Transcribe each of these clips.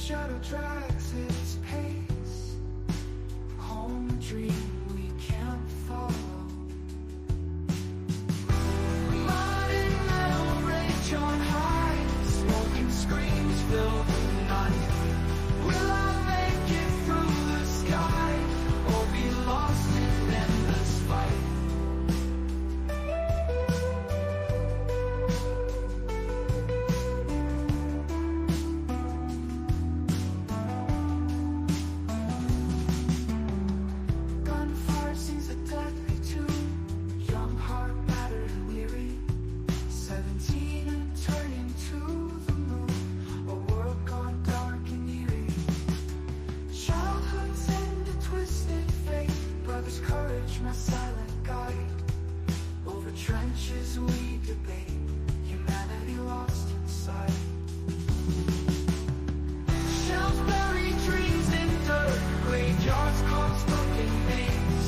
shadow drags its pace, home a dream we can't follow. Mud and metal rage on high, smoke and screams fill the night. Will I make it through the sky, or be lost in endless fight? Gunfire seems a deadly tune, young heart battered and weary, 17 and turning to the moon, a world gone dark and eerie. Childhood's ended, twisted fate, brother's courage, my silent guide. Over trenches we debate, humanity lost in sight. Shells bury dreams in dirt, graveyards cross broken names.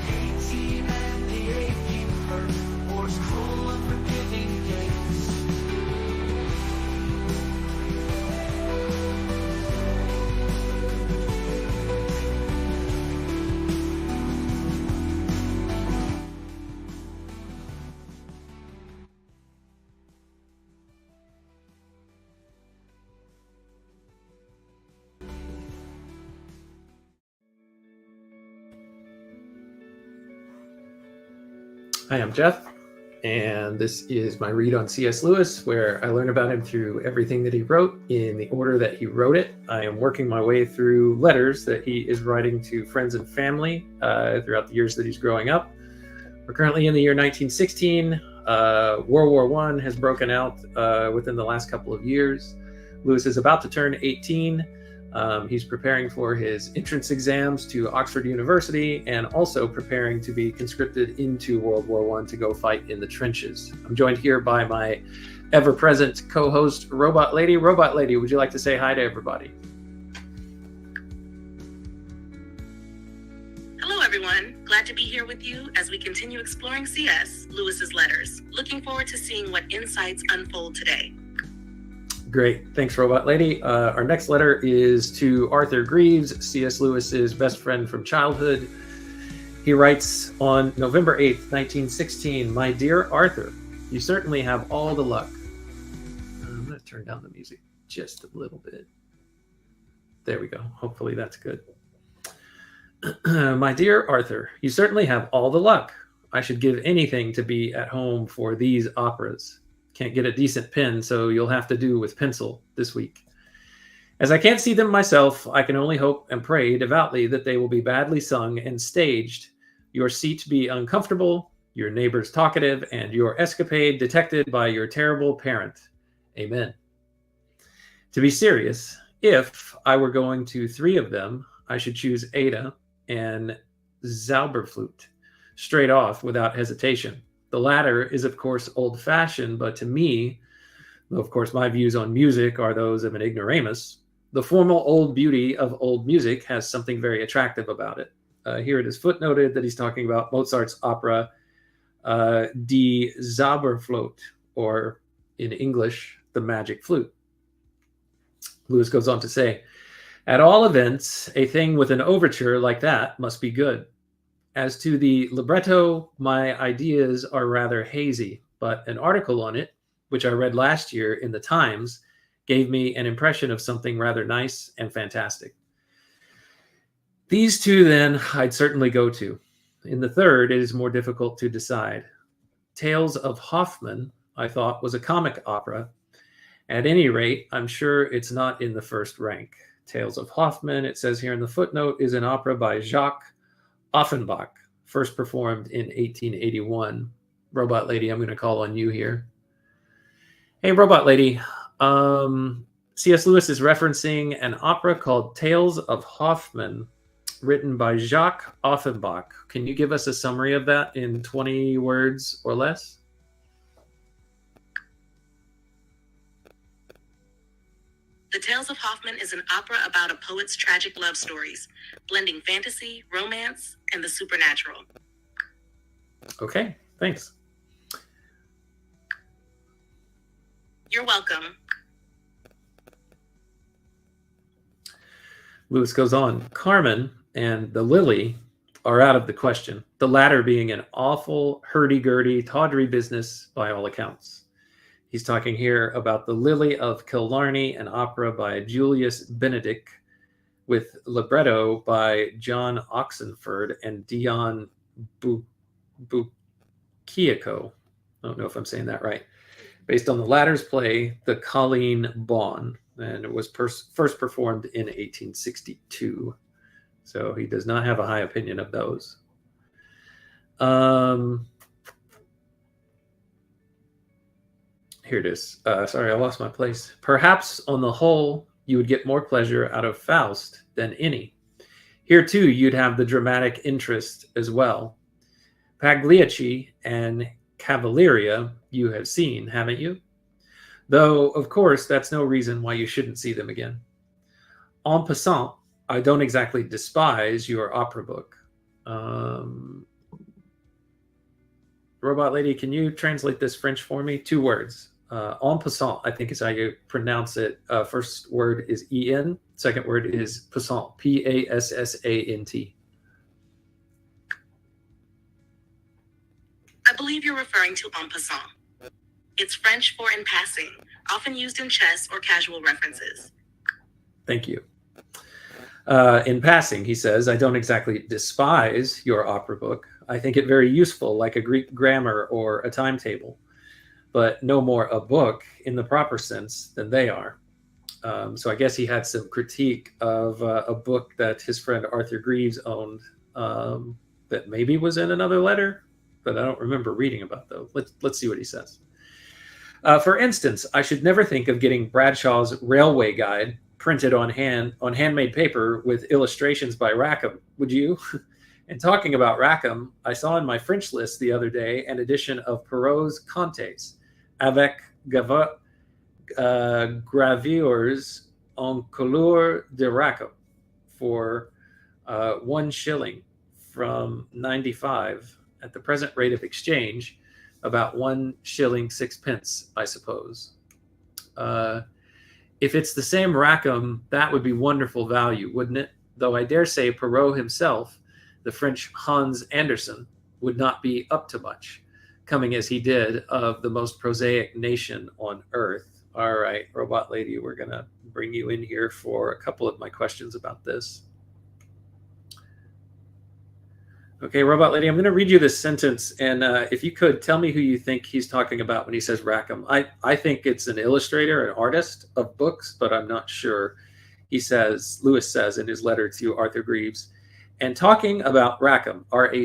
18 and the aching hurt, war's cruel unforgiving games. Hi, I'm Jeff, and this is my read on C.S. Lewis, where I learn about him through everything that he wrote in the order that he wrote it. I am working my way through letters that he is writing to friends and family throughout the years that he's growing up. We're currently in the year 1916. World War I has broken out within the last couple of years. Lewis is about to turn 18. He's preparing for his entrance exams to Oxford University and also preparing to be conscripted into World War I to go fight in the trenches. I'm joined here by my ever-present co-host, Robot Lady. Robot Lady, would you like to say hi to everybody? Hello, everyone. Glad to be here with you as we continue exploring C.S. Lewis's letters. Looking forward to seeing what insights unfold today. Great. Thanks, Robot Lady. Our next letter is to Arthur Greaves, C.S. Lewis's best friend from childhood. He writes on November 8th, 1916, "My dear Arthur, you certainly have all the luck." I'm going to turn down the music just a little bit. There we go. Hopefully that's good. "My dear Arthur, you certainly have all the luck. I should give anything to be at home for these operas. Can't get a decent pen, so you'll have to do with pencil this week. As I can't see them myself, I can only hope and pray devoutly that they will be badly sung and staged, your seat be uncomfortable, your neighbors talkative, and your escapade detected by your terrible parent. Amen. To be serious, if I were going to 3 of them, I should choose Ada and Zauberflute, straight off without hesitation. The latter is, of course, old-fashioned, but to me, though of course my views on music are those of an ignoramus, the formal old beauty of old music has something very attractive about it. Here it is footnoted that he's talking about Mozart's opera Die Zauberflöte, or in English, The Magic Flute. Lewis goes on to say, "At all events, a thing with an overture like that must be good. As to the libretto, my ideas are rather hazy, but an article on it, which I read last year in the Times, gave me an impression of something rather nice and fantastic. These 2, then, I'd certainly go to. In the third, it is more difficult to decide. Tales of Hoffmann, I thought, was a comic opera. At any rate, I'm sure it's not in the first rank. Tales of Hoffmann, it says here in the footnote, is an opera by Jacques Offenbach, first performed in 1881. Robot Lady, I'm going to call on you here. Hey, Robot Lady. C.S. Lewis is referencing an opera called Tales of Hoffmann, written by Jacques Offenbach. Can you give us a summary of that in 20 words or less? The Tales of Hoffmann is an opera about a poet's tragic love stories, blending fantasy, romance, and the supernatural. Okay, thanks. You're welcome. Lewis goes on, Carmen and the Lily are out of the question, the latter being an awful, hurdy-gurdy, tawdry business by all accounts. He's talking here about the Lily of Killarney, an opera by Julius Benedict, with libretto by John Oxenford and Dion Bucchiaco. I don't know if I'm saying that right. Based on the latter's play, The Colleen Bawn, and it was first performed in 1862. So he does not have a high opinion of those. Here it is. Sorry, I lost my place. Perhaps on the whole, you would get more pleasure out of Faust than any. Here, too, you'd have the dramatic interest as well. Pagliacci and Cavalleria you have seen, haven't you? Though, of course, that's no reason why you shouldn't see them again. En passant, I don't exactly despise your opera book. Robot Lady, can you translate this French for me? 2 words. En passant, I think is how you pronounce it. First word is en. Second word is passant. Passant. I believe you're referring to en passant. It's French for in passing, often used in chess or casual references. Thank you. In passing, he says, I don't exactly despise your opera book. I think it very useful, like a Greek grammar or a timetable, but no more a book in the proper sense than they are. So I guess he had some critique of a book that his friend Arthur Greaves owned that maybe was in another letter, but I don't remember reading about though. Let's see what he says. For instance, I should never think of getting Bradshaw's Railway Guide printed on handmade paper with illustrations by Rackham, would you? And talking about Rackham, I saw in my French list the other day an edition of Perrault's Contes, avec gravures en couleur de Rackham, for 1 shilling from 95 at the present rate of exchange, about 1 shilling 6 pence, I suppose. If it's the same Rackham, that would be wonderful value, wouldn't it? Though I dare say Perrault himself, the French Hans Andersen, would not be up to much, coming as he did of the most prosaic nation on earth. All right, Robot Lady, we're going to bring you in here for a couple of my questions about this. Okay, Robot Lady, I'm going to read you this sentence, and if you could, tell me who you think he's talking about when he says Rackham. I think it's an illustrator, an artist of books, but I'm not sure. Lewis says in his letter to Arthur Greaves, and talking about Rackham, Rackham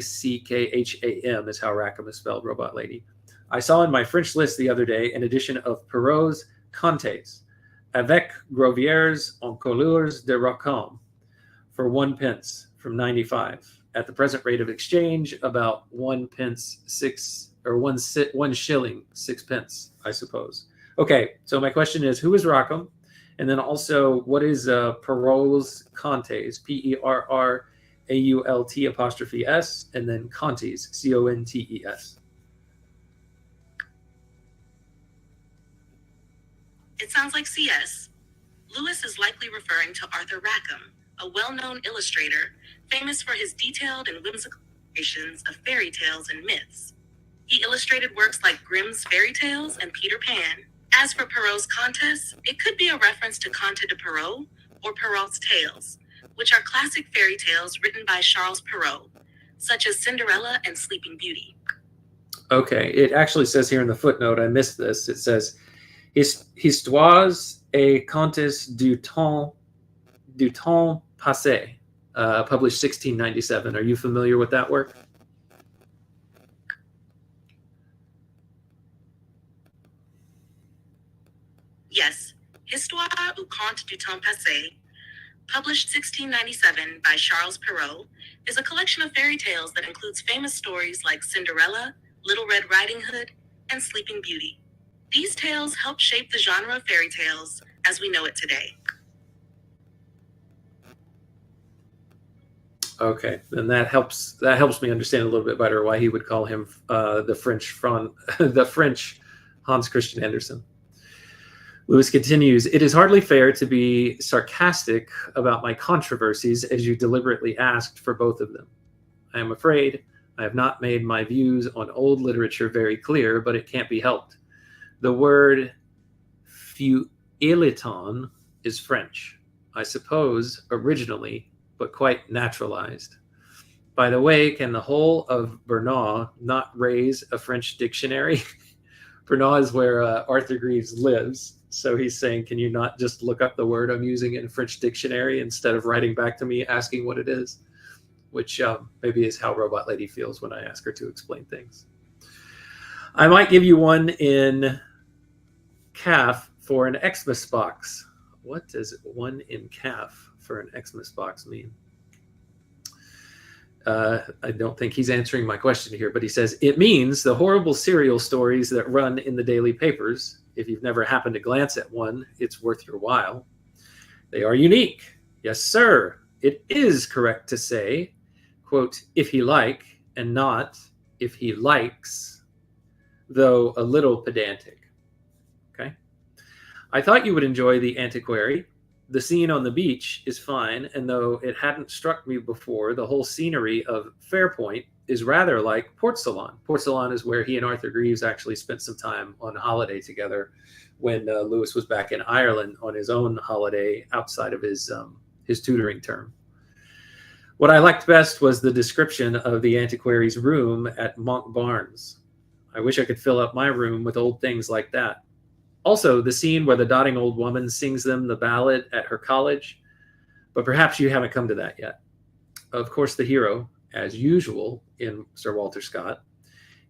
is how Rackham is spelled, Robot Lady. I saw in my French list the other day an edition of Perrault's Contes, avec gravures en couleurs de Rackham, for 1 pence from 95. At the present rate of exchange, about 1 shilling 6 pence, I suppose. Okay, so my question is, who is Rackham? And then also, what is Perrault's Contes? Perrault', and then Contes, Contes. It sounds like CS. Lewis is likely referring to Arthur Rackham, a well-known illustrator famous for his detailed and whimsical illustrations of fairy tales and myths. He illustrated works like Grimm's Fairy Tales and Peter Pan. As for Perrault's Contes, it could be a reference to Conte de Perrault or Perrault's Tales, which are classic fairy tales written by Charles Perrault, such as Cinderella and Sleeping Beauty. Okay, it actually says here in the footnote, I missed this, it says, Histoires et Contes du temps passé, published 1697. Are you familiar with that work? Yes, Histoire ou Contes du temps passé, published 1697 by Charles Perrault, is a collection of fairy tales that includes famous stories like Cinderella, Little Red Riding Hood, and Sleeping Beauty. These tales helped shape the genre of fairy tales as we know it today. Okay, then that helps me understand a little bit better why he would call him the French Hans Christian Andersen. Lewis continues, it is hardly fair to be sarcastic about my controversies as you deliberately asked for both of them. I am afraid I have not made my views on old literature very clear, but it can't be helped. The word feuilleton is French, I suppose originally, but quite naturalized. By the way, can the whole of Bernard not raise a French dictionary? Bernard is where Arthur Greaves lives. So he's saying, can you not just look up the word I'm using in a French dictionary instead of writing back to me asking what it is? Which maybe is how Robot Lady feels when I ask her to explain things. I might give you one in calf for an Xmas box. What does one in calf for an Xmas box mean? I don't think he's answering my question here, but he says, it means the horrible serial stories that run in the daily papers. If you've never happened to glance at one, it's worth your while. They are unique. Yes, sir. It is correct to say, quote, if he like, and not if he likes, though a little pedantic. Okay. I thought you would enjoy The Antiquary. The scene on the beach is fine, and though it hadn't struck me before, the whole scenery of Fairpoint is rather like Port Salan. Port Salan is where he and Arthur Greaves actually spent some time on holiday together when Lewis was back in Ireland on his own holiday outside of his tutoring term. What I liked best was the description of the antiquary's room at Monkbarns. I wish I could fill up my room with old things like that. Also, the scene where the dotting old woman sings them the ballad at her college, but perhaps you haven't come to that yet. Of course, the hero, as usual in Sir Walter Scott,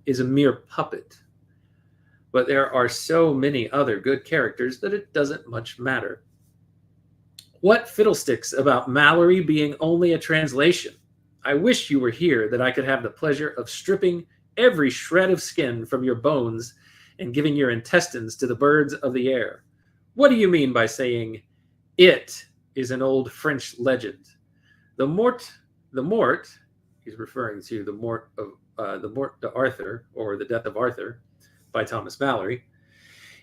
is a mere puppet. But there are so many other good characters that it doesn't much matter. What fiddlesticks about Mallory being only a translation? I wish you were here that I could have the pleasure of stripping every shred of skin from your bones and giving your intestines to the birds of the air. What do you mean by saying it is an old French legend? The mort, he's referring to the mort d'Arthur, or the death of Arthur, by Thomas Mallory,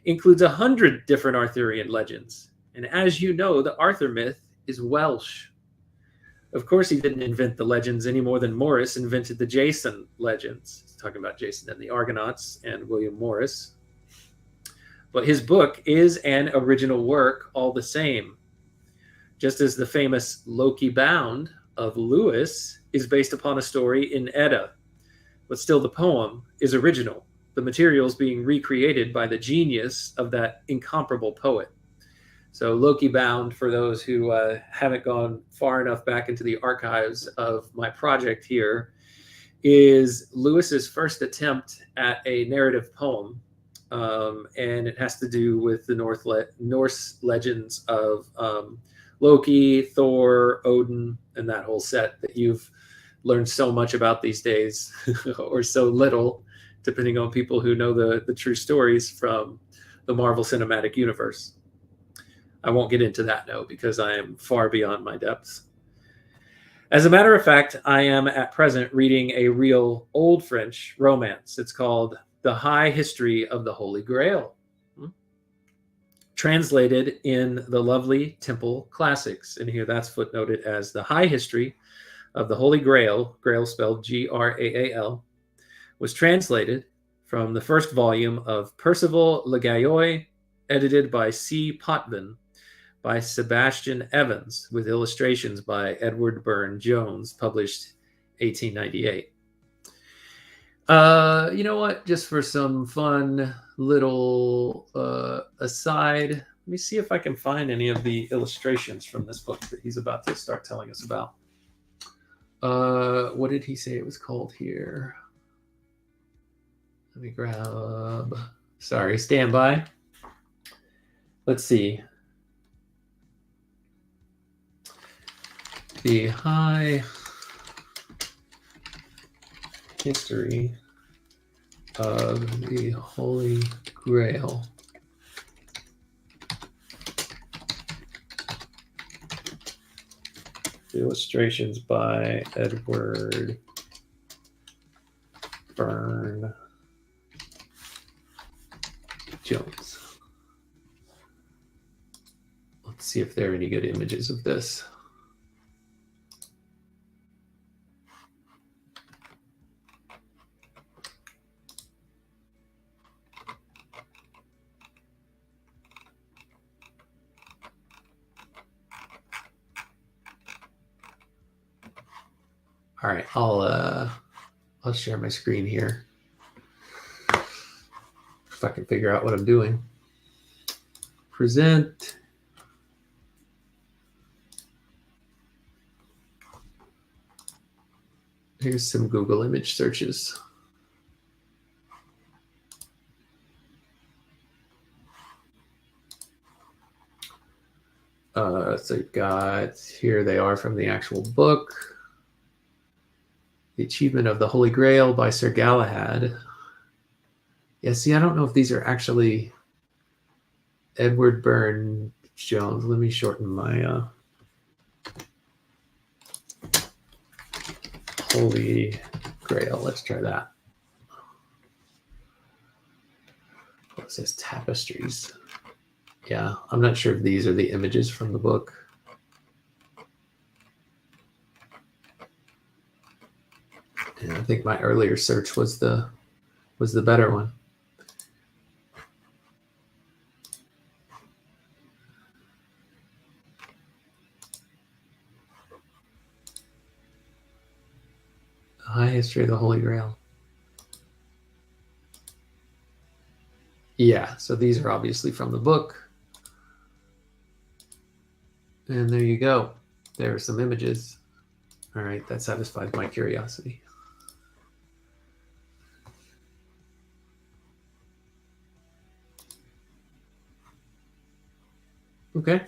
includes 100 different Arthurian legends. And as you know, the Arthur myth is Welsh. Of course, he didn't invent the legends any more than Morris invented the Jason legends. He's talking about Jason and the Argonauts and William Morris. But his book is an original work all the same. Just as the famous Loki Bound of Lewis is based upon a story in Edda. But still the poem is original, the materials being recreated by the genius of that incomparable poet. So Loki Bound, for those who haven't gone far enough back into the archives of my project here, is Lewis's first attempt at a narrative poem. And it has to do with the Norse legends of Loki, Thor, Odin, and that whole set that you've learned so much about these days, or so little, depending on people who know the true stories from the Marvel Cinematic Universe. I won't get into that now because I am far beyond my depths. As a matter of fact, I am at present reading a real old French romance. It's called The High History of the Holy Grail, translated in the lovely Temple Classics. And here that's footnoted as The High History of the Holy Grail, Grail spelled Graal, was translated from the first volume of Percival Le Gaillot, edited by C. Potvin, by Sebastian Evans, with illustrations by Edward Burne-Jones, published 1898. You know what? Just for some fun little aside, let me see if I can find any of the illustrations from this book that he's about to start telling us about. What did he say it was called here? Let me grab... Sorry, stand by. Let's see. The High History of the Holy Grail. Illustrations by Edward Burne-Jones. see if there are any good images of this. All right, I'll share my screen here if I can figure out what I'm doing. Present. Here's some Google image searches. So you've got, here they are from the actual book. The Achievement of the Holy Grail by Sir Galahad. Yeah, see, I don't know if these are actually Edward Burne-Jones. Let me shorten my Holy Grail. Let's try that. What says tapestries? Yeah, I'm not sure if these are the images from the book. And I think my earlier search was the better one. High History of the Holy Grail. Yeah, so these are obviously from the book. And there you go. There are some images. All right, that satisfies my curiosity. Okay.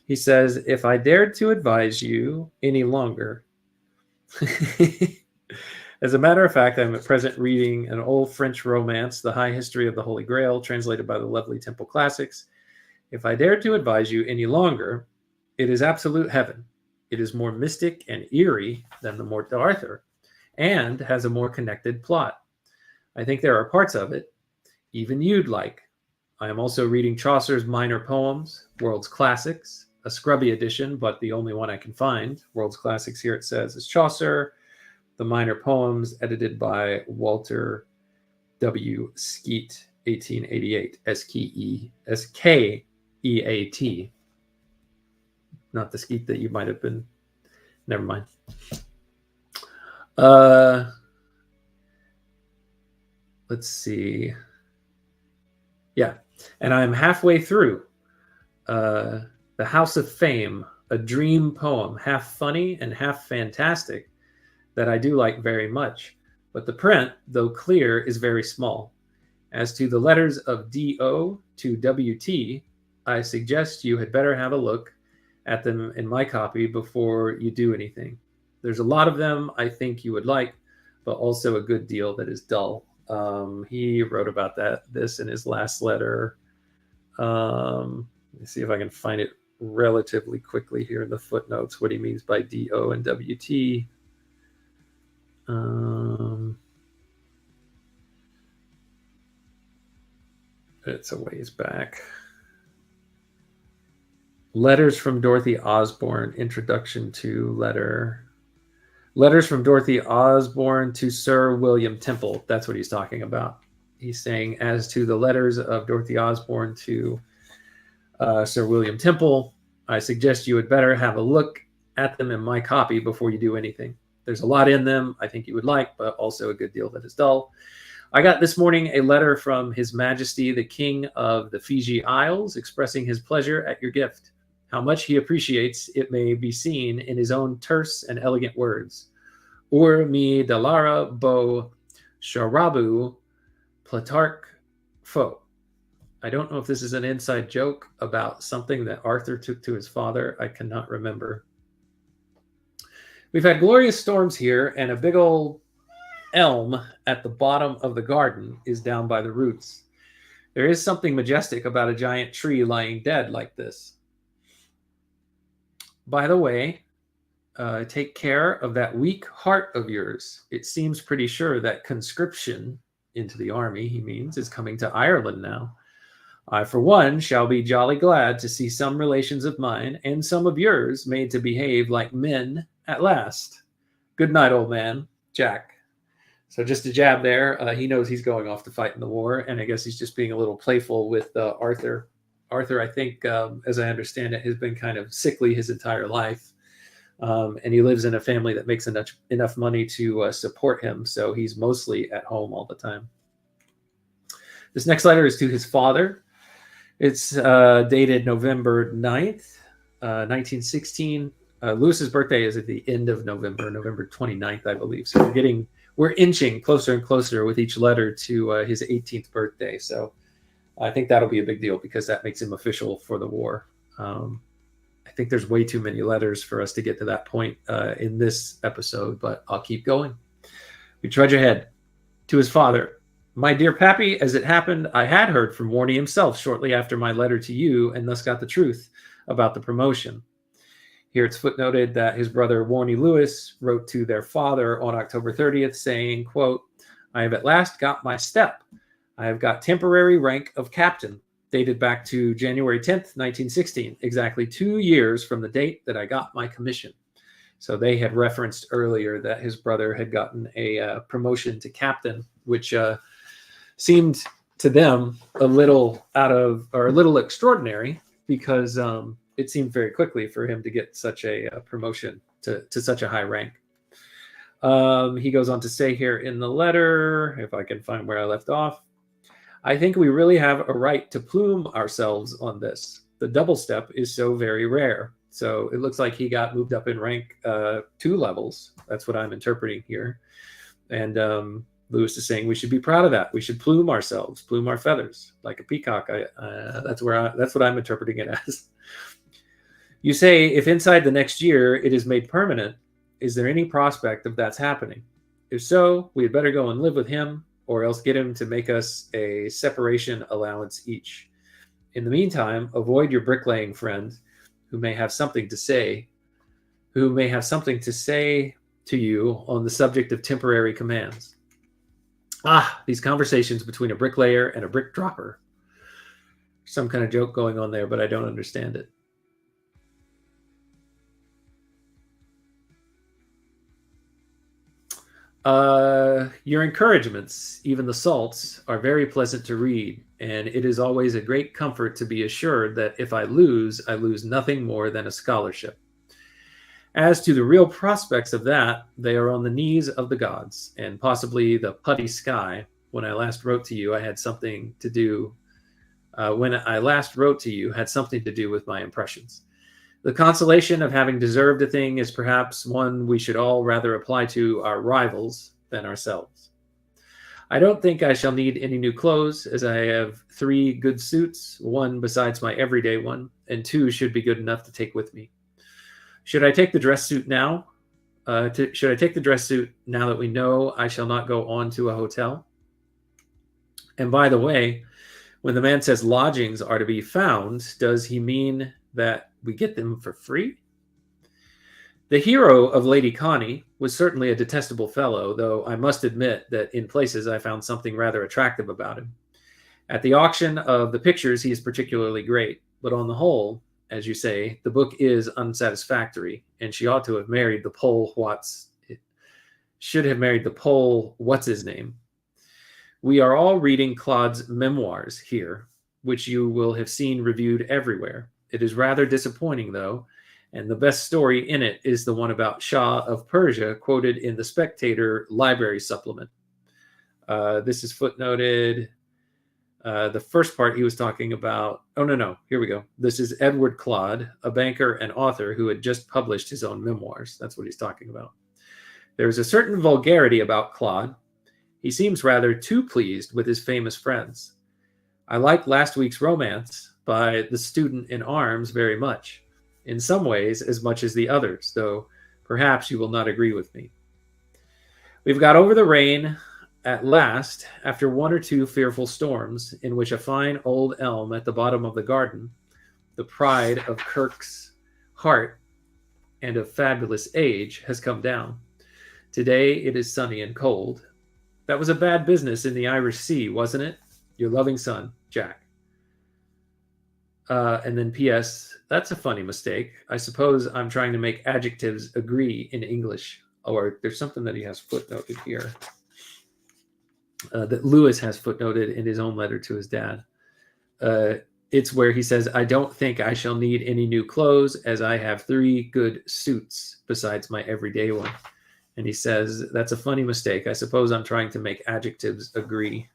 He says, if I dared to advise you any longer, as a matter of fact, I'm at present reading an old French romance, The High History of the Holy Grail, translated by the lovely Temple Classics. If I dared to advise you any longer, it is absolute heaven. It is more mystic and eerie than the Morte d'Arthur, and has a more connected plot. I think there are parts of it even you'd like. I am also reading Chaucer's Minor Poems, World's Classics, a scrubby edition, but the only one I can find. World's Classics, here it says, is Chaucer. The Minor Poems, edited by Walter W. Skeat, 1888, S-K-E-A-T. Not the Skeat that you might have been. Never mind. Let's see. Yeah, and I'm halfway through The House of Fame, a dream poem, half funny and half fantastic, that I do like very much. But the print, though clear, is very small. As to the letters of D.O. to W.T., I suggest you had better have a look at them in my copy before you do anything. There's a lot of them I think you would like, but also a good deal that is dull. He wrote about this in his last letter. Let me see if I can find it relatively quickly here in the footnotes, what he means by D.O. and W.T. It's a ways back. Letters from Dorothy Osborne, introduction to letter. Letters from Dorothy Osborne to Sir William Temple. That's what he's talking about. He's saying, as to the letters of Dorothy Osborne to Sir William Temple, I suggest you would better have a look at them in my copy before you do anything. There's a lot in them I think you would like, but also a good deal that is dull. I got this morning a letter from His Majesty, the King of the Fiji Isles, expressing his pleasure at your gift. How much he appreciates it may be seen in his own terse and elegant words. Ur mi dalara bo sharabu platark fo. I don't know if this is an inside joke about something that Arthur took to his father. I cannot remember. We've had glorious storms here, and a big old elm at the bottom of the garden is down by the roots. There is something majestic about a giant tree lying dead like this. By the way, take care of that weak heart of yours. It seems pretty sure that conscription into the army, he means, is coming to Ireland now. I, for one, shall be jolly glad to see some relations of mine and some of yours made to behave like men at last. Good night, old man. Jack. So just a jab there. He knows he's going off to fight in the war, and I guess he's just being a little playful with Arthur. Arthur, I think, as I understand it, has been kind of sickly his entire life, and he lives in a family that makes enough money to support him, so he's mostly at home all the time. This next letter is to his father. It's dated November 9th, 1916. Lewis's birthday is at the end of November 29th, I believe. So we're inching closer and closer with each letter to his 18th birthday. So I think that'll be a big deal because that makes him official for the war. I think there's way too many letters for us to get to that point in this episode, but I'll keep going. We trudge ahead to his father. My dear Pappy, as it happened, I had heard from Warney himself shortly after my letter to you, and thus got the truth about the promotion. Here it's footnoted that his brother Warney Lewis wrote to their father on October 30th saying, quote, I have at last got my step. I have got temporary rank of captain, dated back to January 10th, 1916, exactly 2 years from the date that I got my commission. So they had referenced earlier that his brother had gotten a promotion to captain, which seemed to them a little extraordinary because it seemed very quickly for him to get such a promotion to such a high rank. He goes on to say here in the letter, if I can find where I left off, I think we really have a right to plume ourselves on this. The double step is so very rare. So it looks like he got moved up in rank 2 levels. That's what I'm interpreting here. And Lewis is saying we should be proud of that. We should plume ourselves, plume our feathers like a peacock. That's what I'm interpreting it as. You say if inside the next year it is made permanent, is there any prospect of that's happening? If so, we had better go and live with him, or else get him to make us a separation allowance each. In the meantime, avoid your bricklaying friend, who may have something to say to you on the subject of temporary commands. These conversations between a bricklayer and a brick dropper. Some kind of joke going on there, but I don't understand it. Your encouragements, even the salts, are very pleasant to read, and it is always a great comfort to be assured that if I lose nothing more than a scholarship. As to the real prospects of that, they are on the knees of the gods, and possibly the putty sky. When I last wrote to you, had something to do with my impressions. The consolation of having deserved a thing is perhaps one we should all rather apply to our rivals than ourselves. I don't think I shall need any new clothes, as I have 3 good suits, 1 besides my everyday one, and 2 should be good enough to take with me. Should I take the dress suit now? Should I take the dress suit now that we know I shall not go on to a hotel? And by the way, when the man says lodgings are to be found, does he mean that we get them for free? The hero of Lady Connie was certainly a detestable fellow, though I must admit that in places I found something rather attractive about him. At the auction of the pictures, he is particularly great, but on the whole, as you say, the book is unsatisfactory, and she ought to have married the Pole what's his name. We are all reading Claude's memoirs here, which you will have seen reviewed everywhere. It is rather disappointing, though, and the best story in it is the one about Shah of Persia, quoted in the Spectator Library Supplement. This is footnoted. The first part he was talking about, here we go. This is Edward Claude, a banker and author who had just published his own memoirs. That's what he's talking about. There is a certain vulgarity about Claude. He seems rather too pleased with his famous friends. I like last week's romance by The Student in Arms very much, in some ways as much as the others, though perhaps you will not agree with me. We've got over the rain at last, after 1 or 2 fearful storms, in which a fine old elm at the bottom of the garden, the pride of Kirk's heart and of fabulous age, has come down. Today it is sunny and cold. That was a bad business in the Irish Sea, wasn't it? Your loving son, Jack. And then P.S. That's a funny mistake. I suppose I'm trying to make adjectives agree in English. Or there's something that he has footnoted here. That Lewis has footnoted in his own letter to his dad. It's where he says, I don't think I shall need any new clothes as I have 3 good suits besides my everyday one. And he says, that's a funny mistake. I suppose I'm trying to make adjectives agree.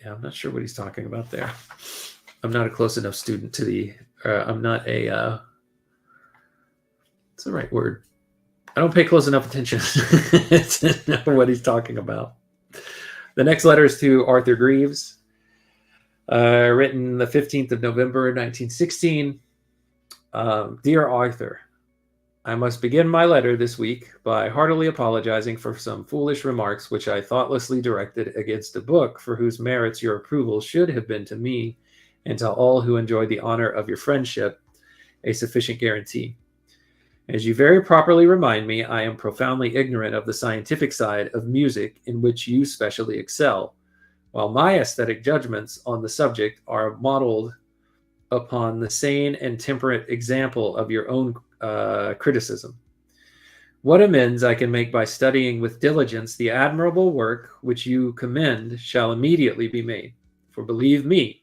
Yeah, I'm not sure what he's talking about there. I'm not a close enough student to the, I'm not a, what's the right word? I don't pay close enough attention to know what he's talking about. The next letter is to Arthur Greaves, written the 15th of November, 1916. Dear Arthur, I must begin my letter this week by heartily apologizing for some foolish remarks which I thoughtlessly directed against a book for whose merits your approval should have been to me and to all who enjoy the honor of your friendship a sufficient guarantee. As you very properly remind me, I am profoundly ignorant of the scientific side of music in which you specially excel, while my aesthetic judgments on the subject are modeled upon the sane and temperate example of your own criticism. What amends I can make by studying with diligence the admirable work which you commend shall immediately be made. For believe me,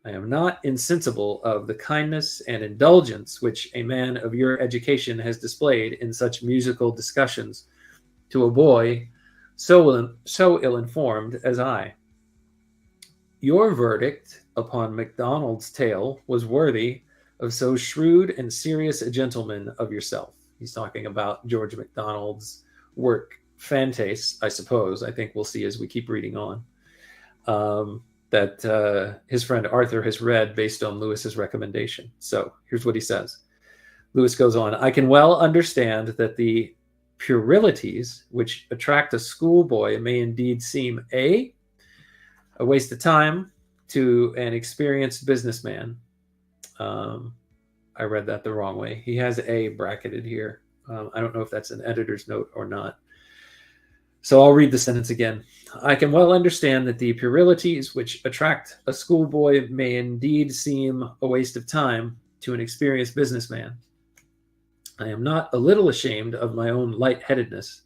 I am not insensible of the kindness and indulgence which a man of your education has displayed in such musical discussions to a boy so ill-informed as I. Your verdict upon MacDonald's tale was worthy of so shrewd and serious a gentleman of yourself. He's talking about George MacDonald's work, Fantace, I suppose. I think we'll see as we keep reading on. That his friend Arthur has read based on Lewis's recommendation. So here's what he says. Lewis goes on, I can well understand that the puerilities which attract a schoolboy may indeed seem a waste of time to an experienced businessman. I read that the wrong way. He has a bracketed here. I don't know if that's an editor's note or not. So I'll read the sentence again. I can well understand that the puerilities which attract a schoolboy may indeed seem a waste of time to an experienced businessman. I am not a little ashamed of my own lightheadedness,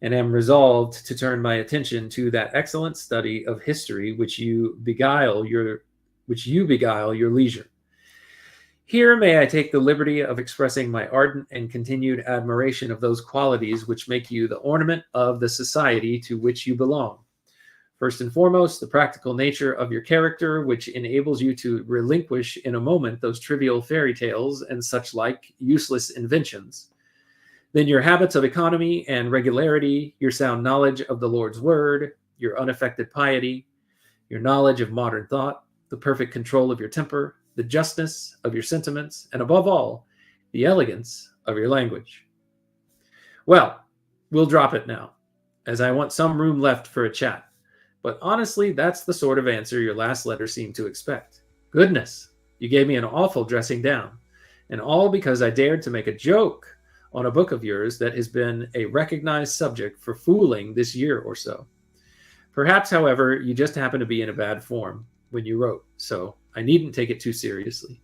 and am resolved to turn my attention to that excellent study of history which you beguile your leisure. Here may I take the liberty of expressing my ardent and continued admiration of those qualities which make you the ornament of the society to which you belong. First and foremost, the practical nature of your character, which enables you to relinquish in a moment those trivial fairy tales and such like useless inventions. Then your habits of economy and regularity, your sound knowledge of the Lord's word, your unaffected piety, your knowledge of modern thought, the perfect control of your temper, the justness of your sentiments, and above all, the elegance of your language. Well, we'll drop it now, as I want some room left for a chat. But honestly, that's the sort of answer your last letter seemed to expect. Goodness, you gave me an awful dressing down, and all because I dared to make a joke on a book of yours that has been a recognized subject for fooling this year or so. Perhaps, however, you just happen to be in a bad form when you wrote, so I needn't take it too seriously.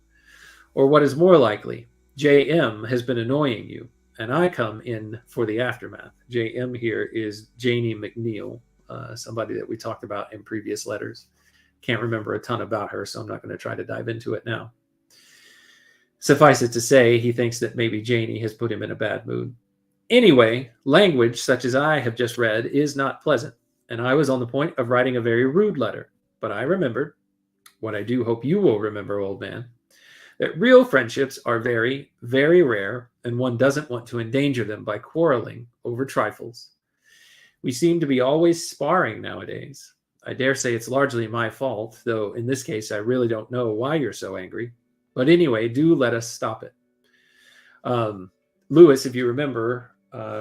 Or what is more likely, J.M. has been annoying you, and I come in for the aftermath. J.M. here is Janie McNeil, somebody that we talked about in previous letters. Can't remember a ton about her, so I'm not going to try to dive into it now. Suffice it to say, he thinks that maybe Janie has put him in a bad mood. Anyway, language such as I have just read is not pleasant, and I was on the point of writing a very rude letter, but I remembered, what I do hope you will remember, old man, that real friendships are very, very rare, and one doesn't want to endanger them by quarreling over trifles. We seem to be always sparring nowadays. I dare say it's largely my fault, though in this case I really don't know why you're so angry. But anyway, do let us stop it. Lewis, if you remember,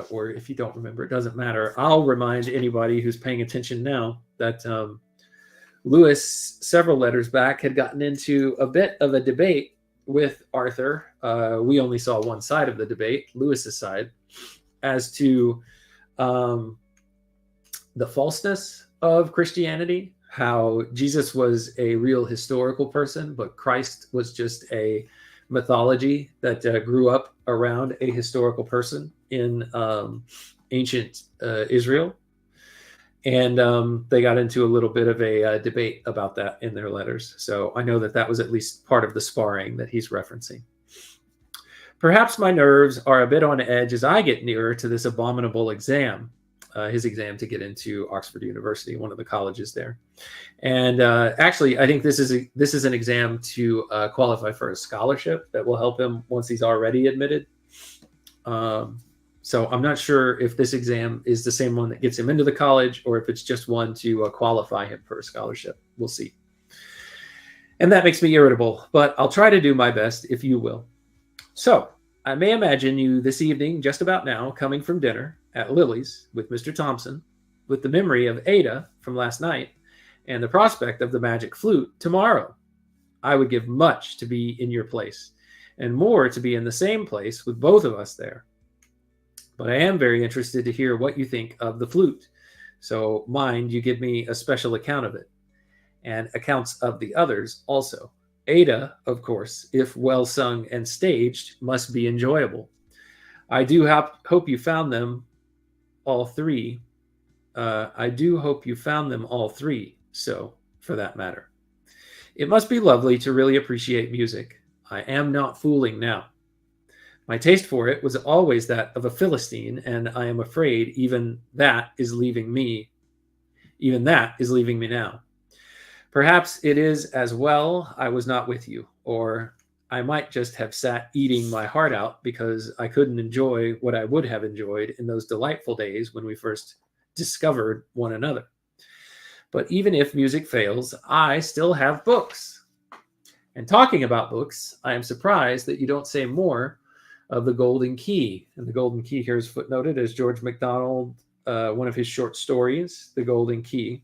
or if you don't remember, it doesn't matter. I'll remind anybody who's paying attention now that Lewis, several letters back, had gotten into a bit of a debate with Arthur. We only saw one side of the debate, Lewis's side. as to the falseness of Christianity, how Jesus was a real historical person, but Christ was just a mythology that grew up around a historical person in ancient Israel. And they got into a little bit of a debate about that in their letters. So I know that that was at least part of the sparring that he's referencing. Perhaps my nerves are a bit on edge as I get nearer to this abominable exam, his exam to get into Oxford University, one of the colleges there. And actually, I think this is an exam to qualify for a scholarship that will help him once he's already admitted. So I'm not sure if this exam is the same one that gets him into the college or if it's just one to qualify him for a scholarship. We'll see. And that makes me irritable, but I'll try to do my best if you will. So I may imagine you this evening, just about now, coming from dinner at Lily's with Mr. Thompson, with the memory of Ada from last night and the prospect of the magic flute tomorrow. I would give much to be in your place, and more to be in the same place with both of us there. But I am very interested to hear what you think of the flute. So mind you give me a special account of it, and accounts of the others also. Ada, of course, if well sung and staged, must be enjoyable. I do hope you found them all three. So, for that matter. It must be lovely to really appreciate music. I am not fooling now. My taste for it was always that of a Philistine, and I am afraid even that is leaving me now. Perhaps it is as well I was not with you, or I might just have sat eating my heart out because I couldn't enjoy what I would have enjoyed in those delightful days when we first discovered one another. But even if music fails, I still have books. And talking about books, I am surprised that you don't say more of The Golden Key. And The Golden Key here is footnoted as George MacDonald, one of his short stories, The Golden Key,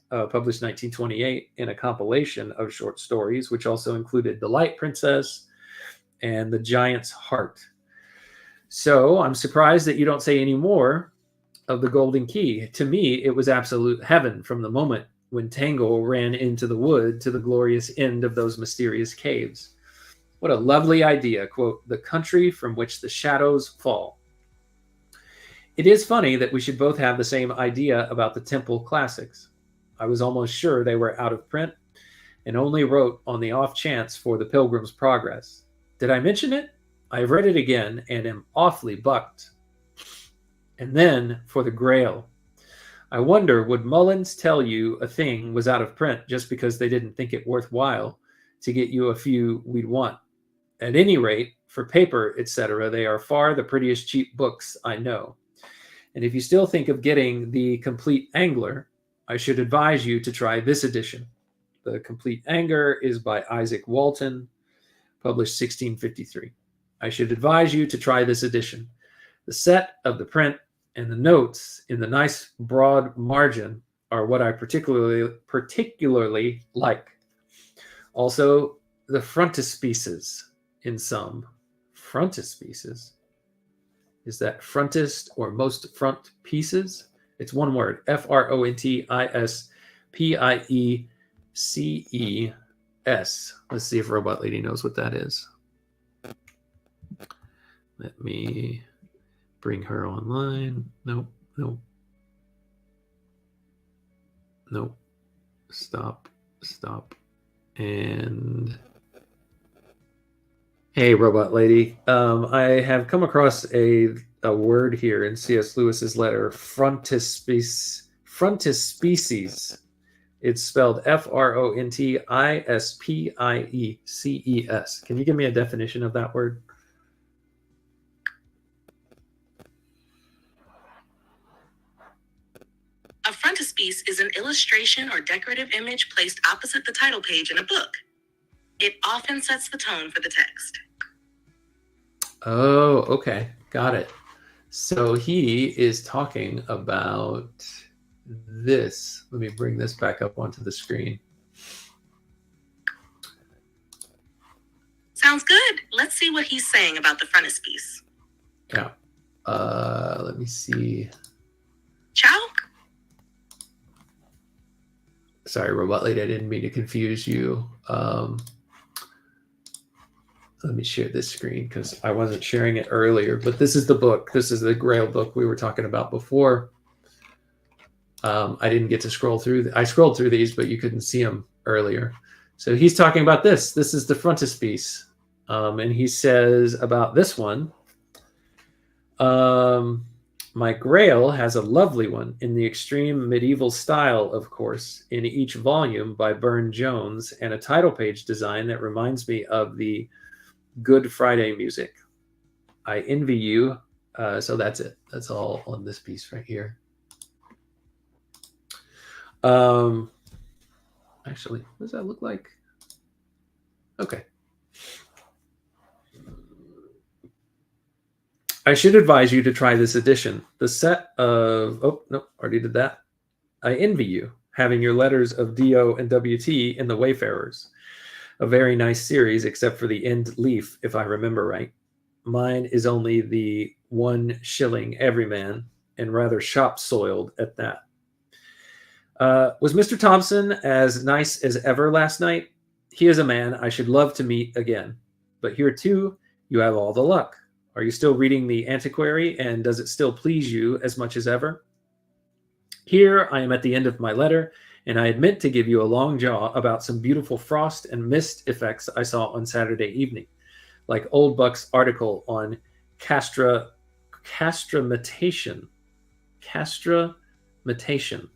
published 1928 in a compilation of short stories, which also included The Light Princess and The Giant's Heart. So I'm surprised that you don't say any more of The Golden Key. To me, it was absolute heaven from the moment when Tangle ran into the wood to the glorious end of those mysterious caves. What a lovely idea, quote, the country from which the shadows fall. It is funny that we should both have the same idea about the Temple classics. I was almost sure they were out of print and only wrote on the off chance for the Pilgrim's Progress. Did I mention it? I've read it again and am awfully bucked. And then for the Grail. I wonder, would Mullins tell you a thing was out of print just because they didn't think it worthwhile to get you a few we'd want? At any rate, for paper, etc., they are far the prettiest cheap books I know. And if you still think of getting The Complete Angler, I should advise you to try this edition. The Complete Angler is by Isaac Walton, published 1653. I should advise you to try this edition. The set of the print and the notes in the nice broad margin are what I particularly like. Also, the frontispieces in some. Frontispieces? Is that frontist or most front pieces? It's one word, Frontispices. Let's see if Robot Lady knows what that is. Let me bring her online. Nope. Stop. And hey, Robot Lady. I have come across a word here in C.S. Lewis's letter, frontispices. It's spelled Frontispieces. Can you give me a definition of that word? A frontispiece is an illustration or decorative image placed opposite the title page in a book. It often sets the tone for the text. Oh, okay. Got it. So he is talking about this. Let me bring this back up onto the screen. Sounds good. Let's see what he's saying about the frontispiece. Yeah. Let me see. Ciao. Sorry, Robot Lady, I didn't mean to confuse you. Let me share this screen because I wasn't sharing it earlier. But this is the book. This is the Grail book we were talking about before. I didn't get to scroll through. I scrolled through these, but you couldn't see them earlier. So he's talking about this. This is the frontispiece. And he says about this one, my Grail has a lovely one in the extreme medieval style, of course, in each volume by Burne-Jones, and a title page design that reminds me of the Good Friday music. I envy you. So that's it. That's all on this piece right here. Actually, what does that look like? Okay. I should advise you to try this edition. The set of, oh, no, already did that. I envy you, having your letters of D.O. and W.T. in the Wayfarers. A very nice series, except for the end leaf, if I remember right. Mine is only the 1 shilling everyman, and rather shop-soiled at that. Was Mr. Thompson as nice as ever last night? He is a man I should love to meet again. But here, too, you have all the luck. Are you still reading The Antiquary, and does it still please you as much as ever? Here I am at the end of my letter, and I admit to give you a long jaw about some beautiful frost and mist effects I saw on Saturday evening, like Old Buck's article on castrametation. Castrametation.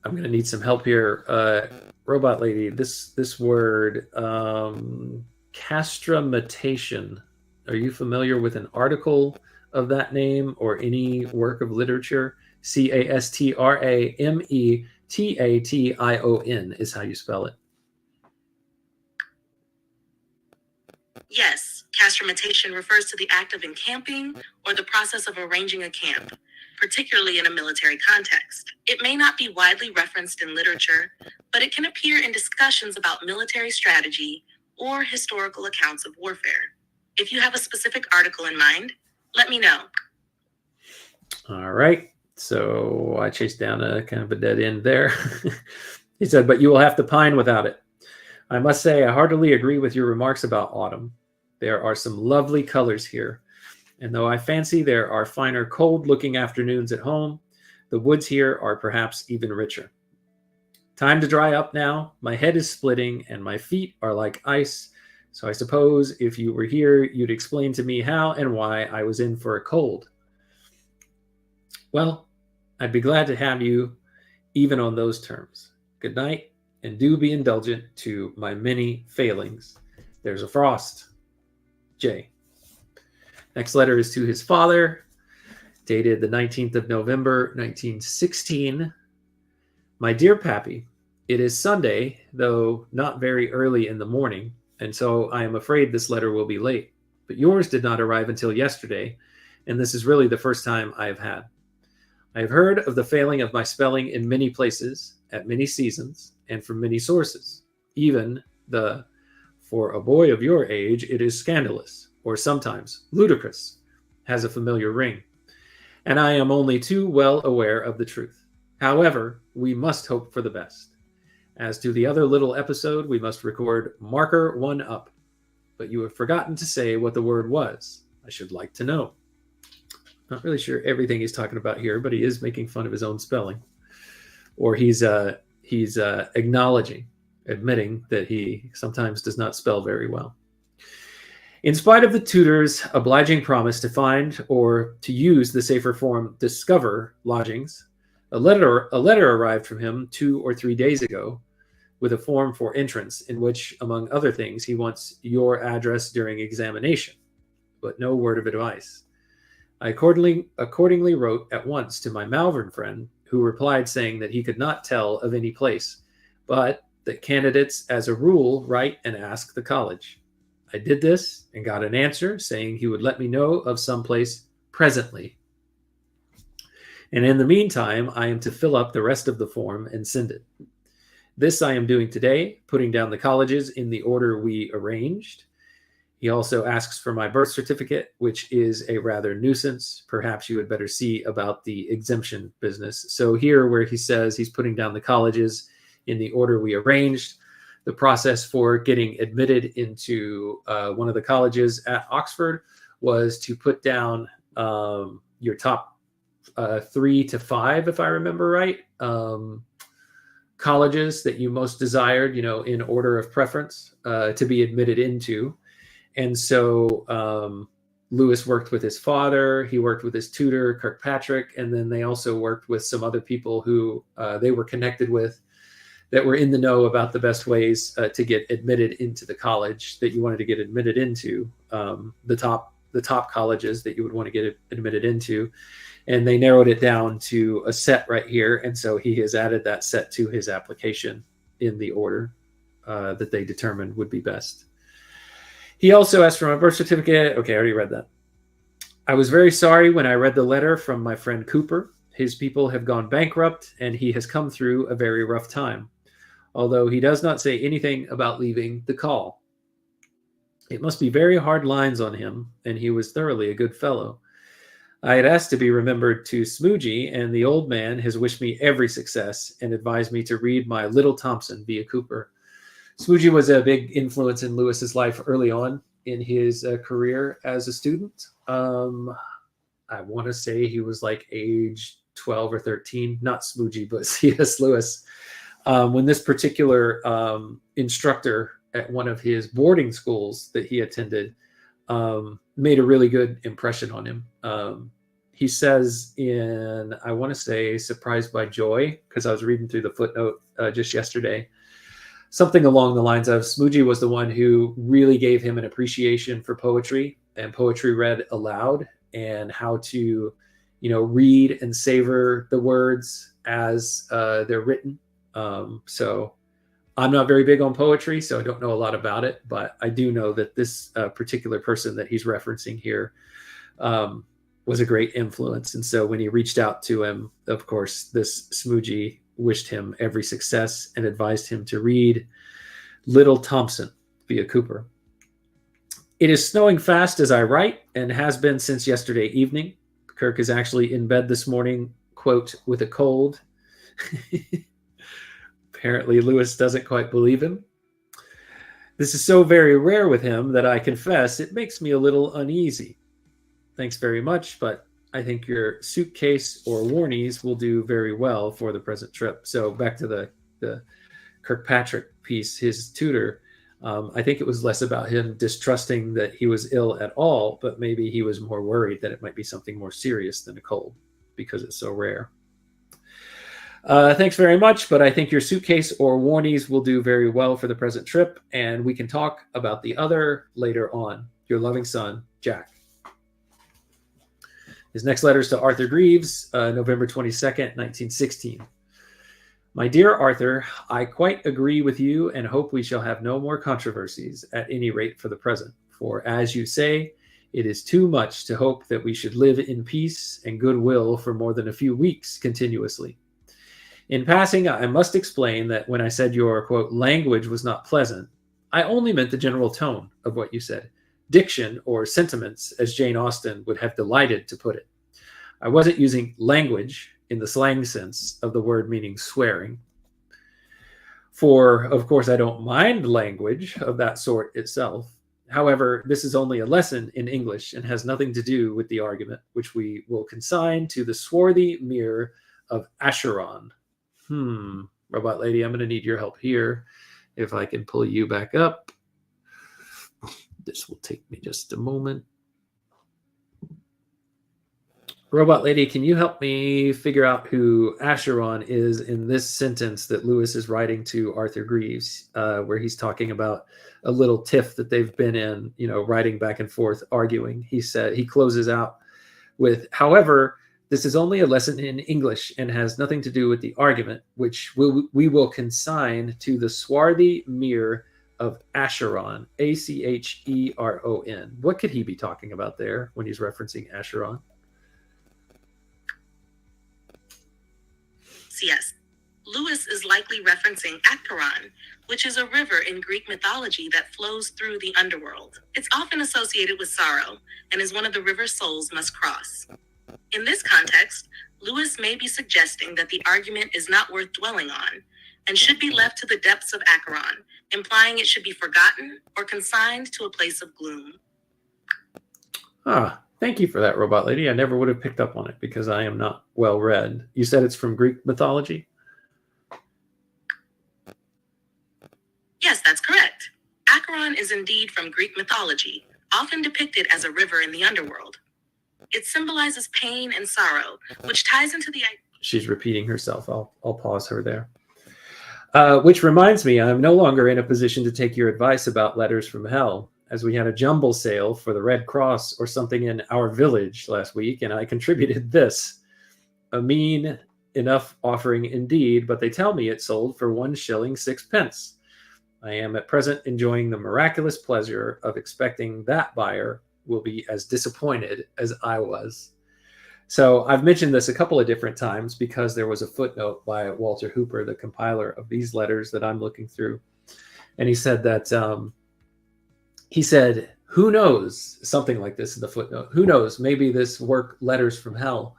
I'm going to need some help here. Robot Lady, this word, castrametation. Are you familiar with an article of that name or any work of literature? Castrametation is how you spell it. Yes, castrametation refers to the act of encamping or the process of arranging a camp, particularly in a military context. It may not be widely referenced in literature, but it can appear in discussions about military strategy or historical accounts of warfare. If you have a specific article in mind, let me know. All right. So I chased down a kind of a dead end there. He said, but you will have to pine without it. I must say, I heartily agree with your remarks about autumn. There are some lovely colors here. And though I fancy there are finer cold-looking afternoons at home, the woods here are perhaps even richer. Time to dry up now. My head is splitting and my feet are like ice. So I suppose if you were here, you'd explain to me how and why I was in for a cold. Well, I'd be glad to have you even on those terms. Good night, and do be indulgent to my many failings. There's a frost. J. Next letter is to his father, dated the 19th of November, 1916. My dear Pappy, it is Sunday, though not very early in the morning, and so I am afraid this letter will be late. But yours did not arrive until yesterday, and this is really the first time I have had. I have heard of the failing of my spelling in many places, at many seasons, and from many sources. Even the, for a boy of your age, it is scandalous, or sometimes ludicrous, has a familiar ring. And I am only too well aware of the truth. However, we must hope for the best. As to the other little episode, we must record marker 1 up. But you have forgotten to say what the word was. I should like to know. Not really sure everything he's talking about here, but he is making fun of his own spelling. Or he's acknowledging, admitting that he sometimes does not spell very well. In spite of the tutor's obliging promise to find or to use the safer form discover lodgings, a letter arrived from him 2 or 3 days ago with a form for entrance in which, among other things, he wants your address during examination, but no word of advice. I accordingly wrote at once to my Malvern friend, who replied saying that he could not tell of any place, but that candidates, as a rule, write and ask the college. I did this and got an answer saying he would let me know of some place presently. And in the meantime, I am to fill up the rest of the form and send it. This I am doing today, putting down the colleges in the order we arranged. He also asks for my birth certificate, which is a rather nuisance. Perhaps you had better see about the exemption business. So here where he says he's putting down the colleges in the order we arranged, the process for getting admitted into one of the colleges at Oxford was to put down your top 3 to 5, if I remember right, colleges that you most desired, in order of preference to be admitted into. And so Lewis worked with his father, he worked with his tutor, Kirkpatrick, and then they also worked with some other people who they were connected with that were in the know about the best ways to get admitted into the college that you wanted to get admitted into, the top colleges that you would want to get admitted into. And they narrowed it down to a set right here. And so he has added that set to his application in the order that they determined would be best. He also asked for my birth certificate. Okay, I already read that. I was very sorry when I read the letter from my friend Cooper. His people have gone bankrupt and he has come through a very rough time, although he does not say anything about leaving the call. It must be very hard lines on him, and he was thoroughly a good fellow. I had asked to be remembered to Smoogie, and the old man has wished me every success and advised me to read my Little Thompson via Cooper. Smoogie was a big influence in Lewis's life early on in his career as a student. I want to say he was like age 12 or 13, not Smoogie, but C.S. Lewis. When this particular instructor at one of his boarding schools that he attended made a really good impression on him. He says in, I want to say, Surprised by Joy, because I was reading through the footnote just yesterday, something along the lines of Smoogie was the one who really gave him an appreciation for poetry and poetry read aloud and how to, read and savor the words as they're written. So I'm not very big on poetry, so I don't know a lot about it, but I do know that this particular person that he's referencing here was a great influence. And so when he reached out to him, of course, this Smoogie wished him every success and advised him to read Little Thompson via Cooper. It is snowing fast as I write and has been since yesterday evening. Kirk is actually in bed this morning, quote, with a cold. Apparently, Lewis doesn't quite believe him. This is so very rare with him that I confess it makes me a little uneasy. Thanks very much, but I think your suitcase or warnies will do very well for the present trip. So back to the Kirkpatrick piece, his tutor, I think it was less about him distrusting that he was ill at all, but maybe he was more worried that it might be something more serious than a cold because it's so rare. Thanks very much, but I think your suitcase or warnies will do very well for the present trip, and we can talk about the other later on. Your loving son, Jack. His next letter is to Arthur Greaves, November 22nd, 1916. My dear Arthur, I quite agree with you and hope we shall have no more controversies, at any rate for the present. For, as you say, it is too much to hope that we should live in peace and goodwill for more than a few weeks continuously. In passing, I must explain that when I said your, quote, language was not pleasant, I only meant the general tone of what you said. Diction or sentiments, as Jane Austen would have delighted to put it. I wasn't using language in the slang sense of the word meaning swearing. For, of course, I don't mind language of that sort itself. However, this is only a lesson in English and has nothing to do with the argument, which we will consign to the swarthy mirror of Acheron. Robot lady, I'm going to need your help here. If I can pull you back up. This will take me just a moment. Robot lady, can you help me figure out who Acheron is in this sentence that Lewis is writing to Arthur Greaves, where he's talking about a little tiff that they've been in, writing back and forth, arguing. He closes out with, however, this is only a lesson in English and has nothing to do with the argument, which we will consign to the swarthy mirror of Acheron, Acheron. What could he be talking about there when he's referencing Acheron? CS. Lewis is likely referencing Acheron, which is a river in Greek mythology that flows through the underworld. It's often associated with sorrow and is one of the rivers souls must cross. In this context, Lewis may be suggesting that the argument is not worth dwelling on and should be left to the depths of Acheron, implying it should be forgotten or consigned to a place of gloom. Thank you for that, Robot Lady. I never would have picked up on it because I am not well read. You said it's from Greek mythology? Yes, that's correct. Acheron is indeed from Greek mythology, often depicted as a river in the underworld. It symbolizes pain and sorrow, which ties into the idea. She's repeating herself. I'll pause her there. Which reminds me, I'm no longer in a position to take your advice about letters from hell, as we had a jumble sale for the Red Cross or something in our village last week, and I contributed this. A mean enough offering indeed, but they tell me it sold for 1 shilling 6 pence. I am at present enjoying the miraculous pleasure of expecting that buyer will be as disappointed as I was. So I've mentioned this a couple of different times because there was a footnote by Walter Hooper, the compiler of these letters that I'm looking through. And he said that, who knows, something like this in the footnote, who knows, maybe this work, Letters from Hell,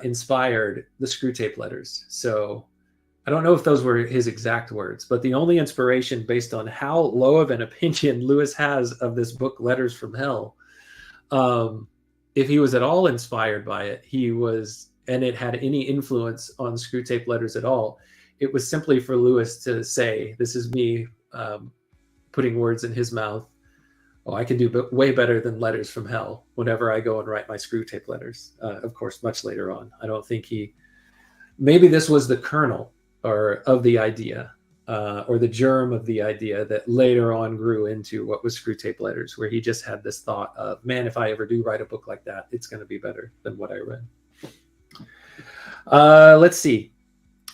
inspired the Screwtape Letters. So I don't know if those were his exact words, but the only inspiration based on how low of an opinion Lewis has of this book, Letters from Hell, if he was at all inspired by it, and it had any influence on Screwtape Letters at all, it was simply for Lewis to say, this is me putting words in his mouth. Oh, I can do way better than Letters from Hell whenever I go and write my Screwtape Letters. Of course, much later on. I don't think maybe this was the kernel of the idea, or the germ of the idea that later on grew into what was Screwtape Letters, where he just had this thought of, man, if I ever do write a book like that, it's going to be better than what I read. Let's see.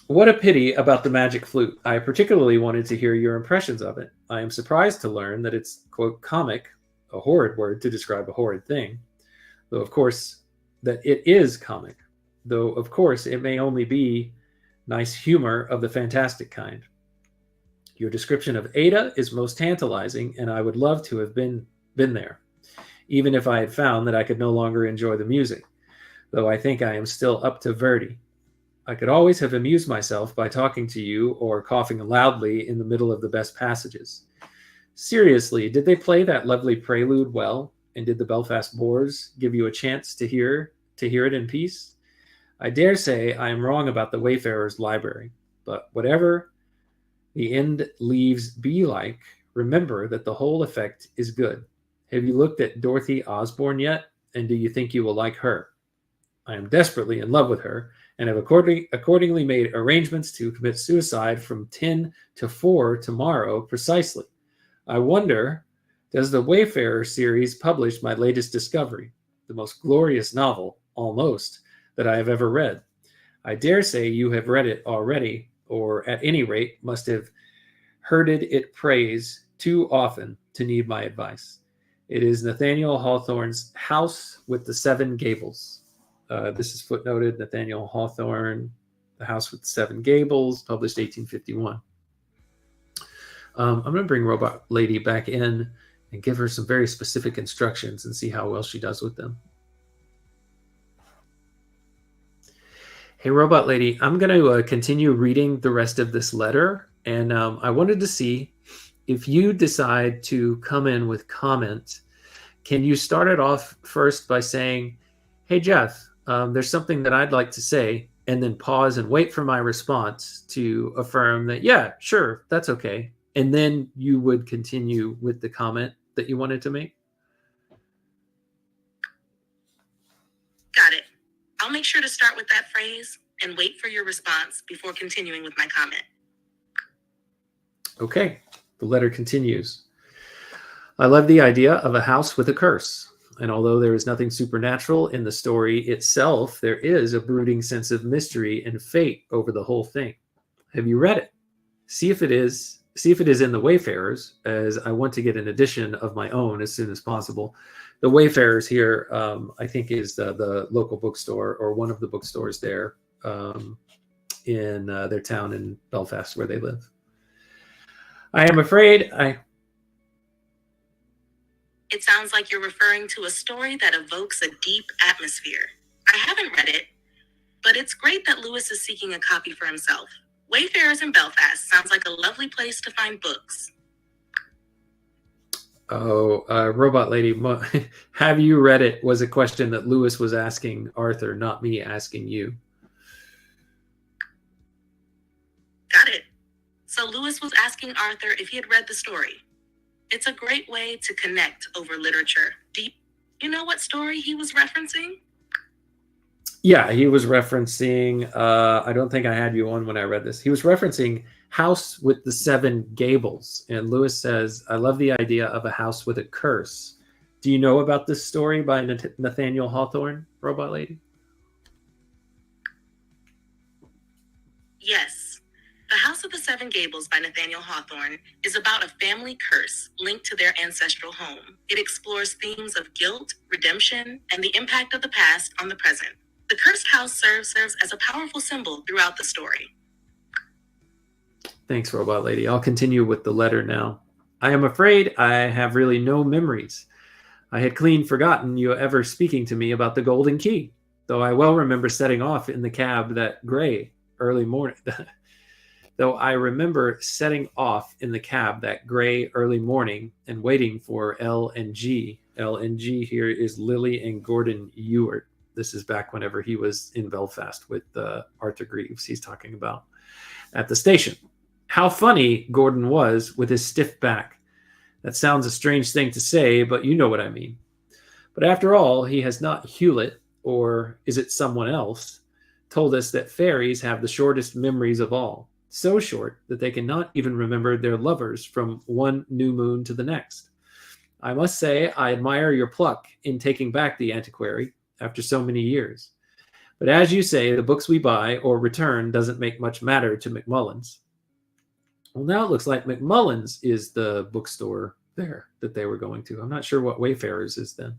What a pity about the magic flute. I particularly wanted to hear your impressions of it. I am surprised to learn that it's, quote, comic, a horrid word to describe a horrid thing, though, of course, that it is comic, though, of course, it may only be nice humor of the fantastic kind. Your description of Ada is most tantalizing, and I would love to have been there, even if I had found that I could no longer enjoy the music, though I think I am still up to Verdi. I could always have amused myself by talking to you or coughing loudly in the middle of the best passages. Seriously, did they play that lovely prelude well, and did the Belfast Boers give you a chance to hear it in peace? I dare say I am wrong about the Wayfarer's Library, but whatever the end leaves be like, remember that the whole effect is good. Have you looked at Dorothy Osborne yet, and do you think you will like her? I am desperately in love with her, and have accordingly made arrangements to commit suicide from 10 to 4 tomorrow precisely. I wonder, does the Wayfarer series publish my latest discovery, the most glorious novel, almost, that I have ever read? I dare say you have read it already, or at any rate must have hearded it praised too often to need my advice. It is Nathaniel Hawthorne's House with the Seven Gables. This is footnoted, Nathaniel Hawthorne, The House with the Seven Gables, published 1851. I'm going to bring Robot Lady back in and give her some very specific instructions and see how well she does with them. Hey, Robot Lady, I'm going to continue reading the rest of this letter, and I wanted to see if you decide to come in with comment. Can you start it off first by saying, hey, Jeff, there's something that I'd like to say, and then pause and wait for my response to affirm that, yeah, sure, that's okay. And then you would continue with the comment that you wanted to make? Got it. I'll make sure to start with that phrase and wait for your response before continuing with my comment. Okay, the letter continues. I love the idea of a house with a curse. And although there is nothing supernatural in the story itself, there is a brooding sense of mystery and fate over the whole thing. Have you read it? See if it is in the Wayfarers, as I want to get an edition of my own as soon as possible. The Wayfarers here, I think, is the local bookstore, or one of the bookstores there in their town in Belfast where they live. I am afraid It sounds like you're referring to a story that evokes a deep atmosphere. I haven't read it, but it's great that Lewis is seeking a copy for himself. Wayfarers in Belfast sounds like a lovely place to find books. Oh, Robot Lady, have you read it? Was a question that Lewis was asking Arthur, not me asking you. Got it. So Lewis was asking Arthur if he had read the story. It's a great way to connect over literature. Do you know what story he was referencing? Yeah, he was referencing, I don't think I had you on when I read this. He was referencing House with the Seven Gables. And Lewis says, I love the idea of a house with a curse. Do you know about this story by Nathaniel Hawthorne, Robot Lady? Yes. The House of the Seven Gables by Nathaniel Hawthorne is about a family curse linked to their ancestral home. It explores themes of guilt, redemption, and the impact of the past on the present. The cursed house serves as a powerful symbol throughout the story. Thanks, Robot Lady. I'll continue with the letter now. I am afraid I have really no memories. I had clean forgotten you ever speaking to me about the golden key, though I well remember setting off in the cab that gray early morning. Though I remember setting off in the cab that gray early morning and waiting for L and G. L and G here is Lily and Gordon Ewart. This is back whenever he was in Belfast with Arthur Greaves he's talking about at the station. How funny Gordon was with his stiff back. That sounds a strange thing to say, but you know what I mean. But after all, he has not Hewlett, or is it someone else, told us that fairies have the shortest memories of all. So short that they cannot even remember their lovers from one new moon to the next. I must say I admire your pluck in taking back the antiquary after so many years. But as you say, the books we buy or return doesn't make much matter to McMullen's. Well, now it looks like McMullen's is the bookstore there that they were going to. I'm not sure what Wayfarers is then.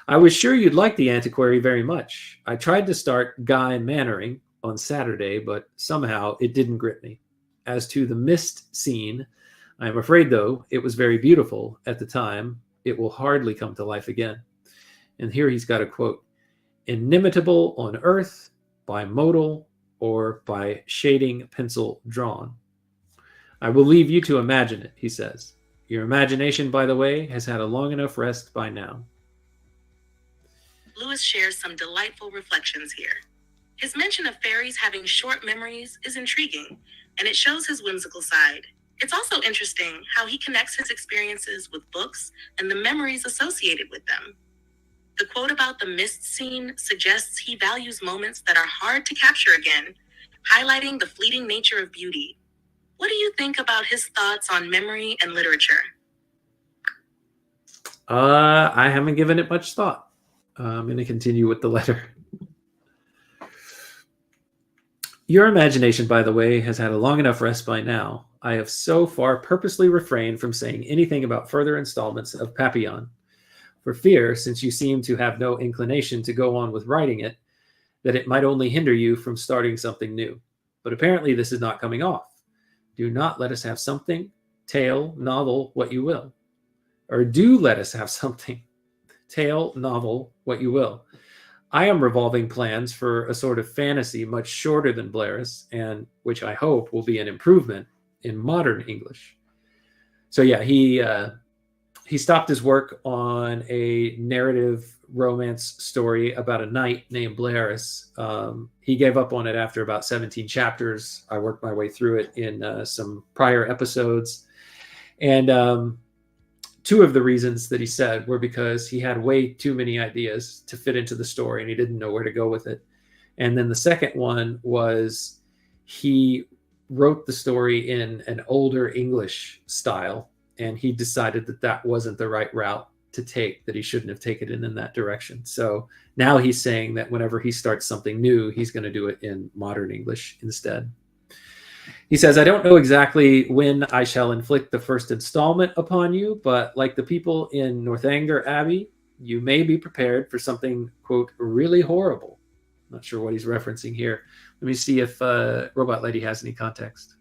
I was sure you'd like the antiquary very much. I tried to start Guy Mannering on Saturday, but somehow it didn't grip me. As to the mist scene, I am afraid, though, it was very beautiful at the time. It will hardly come to life again. And here he's got a quote, inimitable on earth, by modal or by shading pencil drawn. I will leave you to imagine it, he says. Your imagination, by the way, has had a long enough rest by now. Lewis shares some delightful reflections here. His mention of fairies having short memories is intriguing, and it shows his whimsical side. It's also interesting how he connects his experiences with books and the memories associated with them. The quote about the mist scene suggests he values moments that are hard to capture again, highlighting the fleeting nature of beauty. What do you think about his thoughts on memory and literature? I haven't given it much thought. I'm going to continue with the letter. Your imagination, by the way, has had a long enough rest by now. I have so far purposely refrained from saying anything about further installments of Papillon, for fear, since you seem to have no inclination to go on with writing it, that it might only hinder you from starting something new. But apparently this is not coming off. Do not let us have something, tale, novel, what you will. Or do let us have something, tale, novel, what you will. I am revolving plans for a sort of fantasy much shorter than Blair's, and which I hope will be an improvement in modern English. So yeah, he stopped his work on a narrative romance story about a knight named Blair's. He gave up on it after about 17 chapters. I worked my way through it in some prior episodes. And two of the reasons that he said were because he had way too many ideas to fit into the story and he didn't know where to go with it. And then the second one was he wrote the story in an older English style, and he decided that that wasn't the right route to take, that he shouldn't have taken it in that direction. So now he's saying that whenever he starts something new, he's going to do it in modern English instead. He says, I don't know exactly when I shall inflict the first installment upon you, but like the people in Northanger Abbey, you may be prepared for something, quote, really horrible. Not sure what he's referencing here. Let me see if Robot Lady has any context.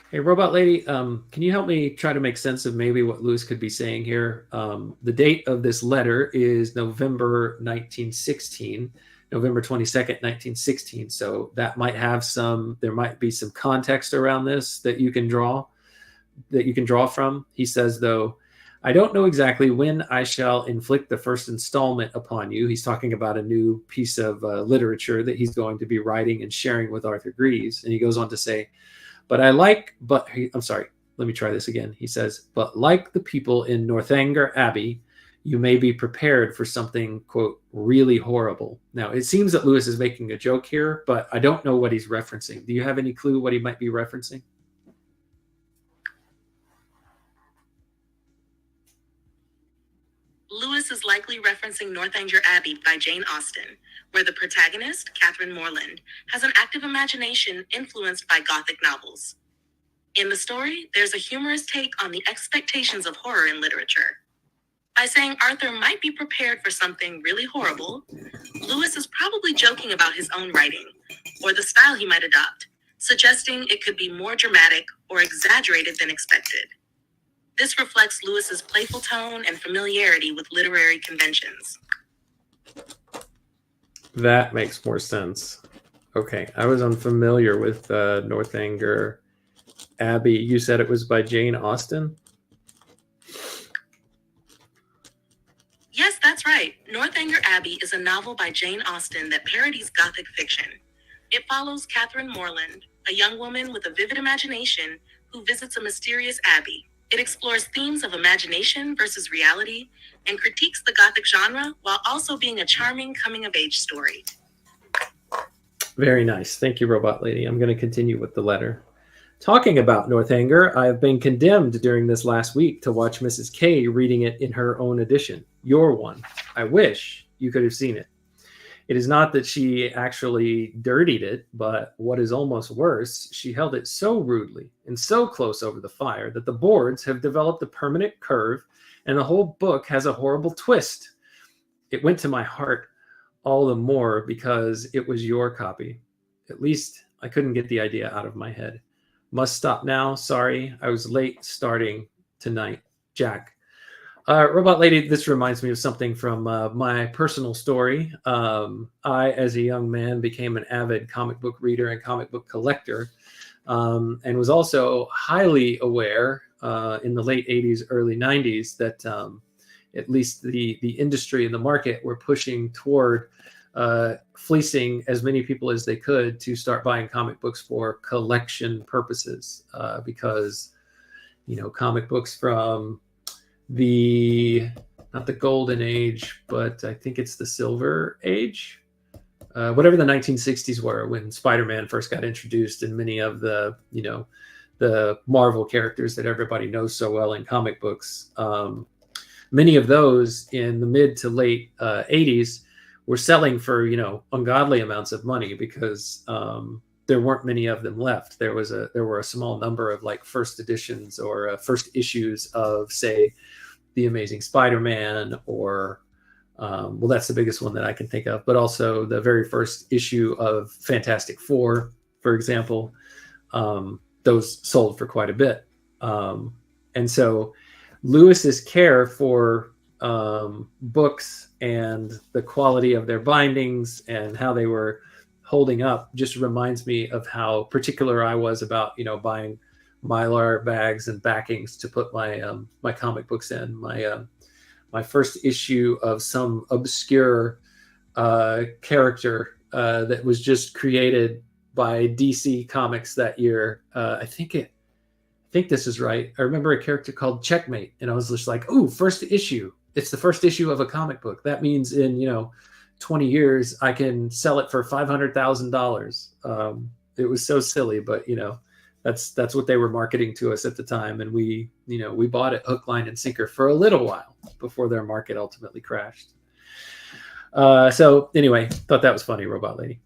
Hey, Robot Lady, can you help me try to make sense of maybe what Lewis could be saying here? The date of this letter is November 1916, November 22nd, 1916. So that might have there might be some context around this that you can draw from. He says, though, I don't know exactly when I shall inflict the first installment upon you. He's talking about a new piece of literature that he's going to be writing and sharing with Arthur Greaves. And he goes on to say, I'm sorry, let me try this again. He says, but like the people in Northanger Abbey, you may be prepared for something, quote, really horrible. Now, it seems that Lewis is making a joke here, but I don't know what he's referencing. Do you have any clue what he might be referencing? Lewis is likely referencing Northanger Abbey by Jane Austen, where the protagonist, Catherine Morland, has an active imagination influenced by Gothic novels. In the story, there's a humorous take on the expectations of horror in literature. By saying Arthur might be prepared for something really horrible, Lewis is probably joking about his own writing, or the style he might adopt, suggesting it could be more dramatic or exaggerated than expected. This reflects Lewis's playful tone and familiarity with literary conventions. That makes more sense. Okay, I was unfamiliar with Northanger Abbey. You said it was by Jane Austen? Yes, that's right. Northanger Abbey is a novel by Jane Austen that parodies Gothic fiction. It follows Catherine Morland, a young woman with a vivid imagination who visits a mysterious abbey. It explores themes of imagination versus reality and critiques the Gothic genre while also being a charming coming-of-age story. Very nice. Thank you, Robot Lady. I'm going to continue with the letter. Talking about Northanger, I have been condemned during this last week to watch Mrs. K reading it in her own edition, your one. I wish you could have seen it. It is not that she actually dirtied it, but what is almost worse, she held it so rudely and so close over the fire that the boards have developed a permanent curve and the whole book has a horrible twist. It went to my heart all the more because it was your copy. At least I couldn't get the idea out of my head. Must stop now. Sorry, I was late starting tonight. Jack. Robot Lady, this reminds me of something from my personal story. I, as a young man, became an avid comic book reader and comic book collector, and was also highly aware in the late 80s, early 90s that at least the industry and the market were pushing toward fleecing as many people as they could to start buying comic books for collection purposes, because, you know, comic books from not the golden age, but I think it's the silver age, whatever the 1960s were, when Spider-Man first got introduced, and many of the, you know, the Marvel characters that everybody knows so well in comic books, many of those in the mid to late 80s were selling for, you know, ungodly amounts of money because there weren't many of them left. There were a small number of like first editions or first issues of, say, The Amazing Spider-Man, or well, that's the biggest one that I can think of, but also the very first issue of Fantastic Four, for example. Those sold for quite a bit. And so Lewis's care for books and the quality of their bindings and how they were holding up just reminds me of how particular I was about, you know, buying Mylar bags and backings to put my my comic books in. My first issue of some obscure character that was just created by DC Comics that year. I think this is right. I remember a character called Checkmate, and I was just like, "Ooh, first issue! It's the first issue of a comic book. That means in, you know, 20 years I can sell it for $500,000." It was so silly, but you know, that's what they were marketing to us at the time, and we bought it hook, line, and sinker for a little while before their market ultimately crashed. So anyway, thought that was funny, Robot Lady.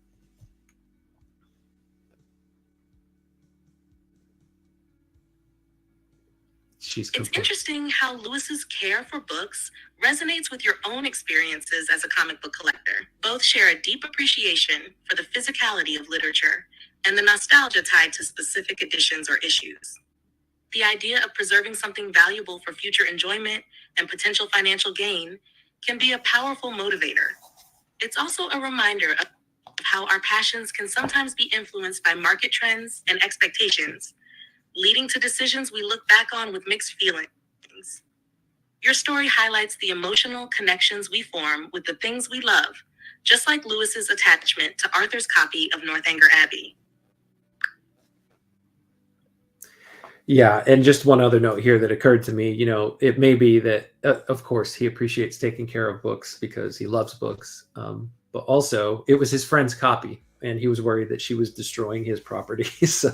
she's It's interesting how Lewis's care for books resonates with your own experiences as a comic book collector. Both share a deep appreciation for the physicality of literature and the nostalgia tied to specific editions or issues. The idea of preserving something valuable for future enjoyment and potential financial gain can be a powerful motivator. It's also a reminder of how our passions can sometimes be influenced by market trends and expectations, leading to decisions we look back on with mixed feelings. Your story highlights the emotional connections we form with the things we love, just like Lewis's attachment to Arthur's copy of Northanger Abbey. Yeah, and just one other note here that occurred to me, it may be that, of course, he appreciates taking care of books because he loves books, but also it was his friend's copy, and he was worried that she was destroying his property, so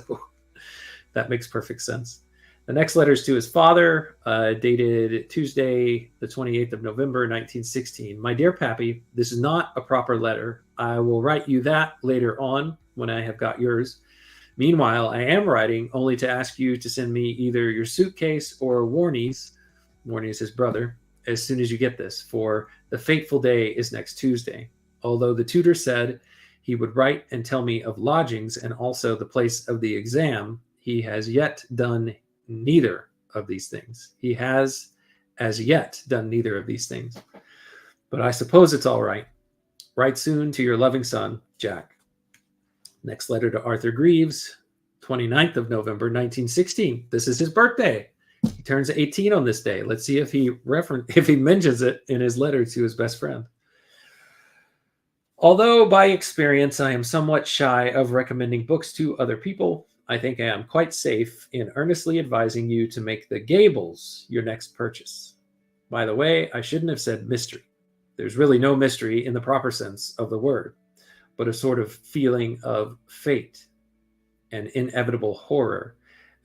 that makes perfect sense. The next letter is to his father, dated Tuesday, the 28th of November, 1916. My dear Pappy, this is not a proper letter. I will write you that later on when I have got yours. Meanwhile, I am writing only to ask you to send me either your suitcase or Warnie's his brother, as soon as you get this, for the fateful day is next Tuesday. Although the tutor said he would write and tell me of lodgings and also the place of the exam, he has yet done neither of these things. He has as yet done neither of these things. But I suppose it's all right. Write soon to your loving son, Jack. Next letter to Arthur Greaves, 29th of November, 1916. This is his birthday. He turns 18 on this day. Let's see if he mentions it in his letter to his best friend. Although by experience I am somewhat shy of recommending books to other people, I think I am quite safe in earnestly advising you to make The Gables your next purchase. By the way, I shouldn't have said mystery. There's really no mystery in the proper sense of the word, but a sort of feeling of fate and inevitable horror,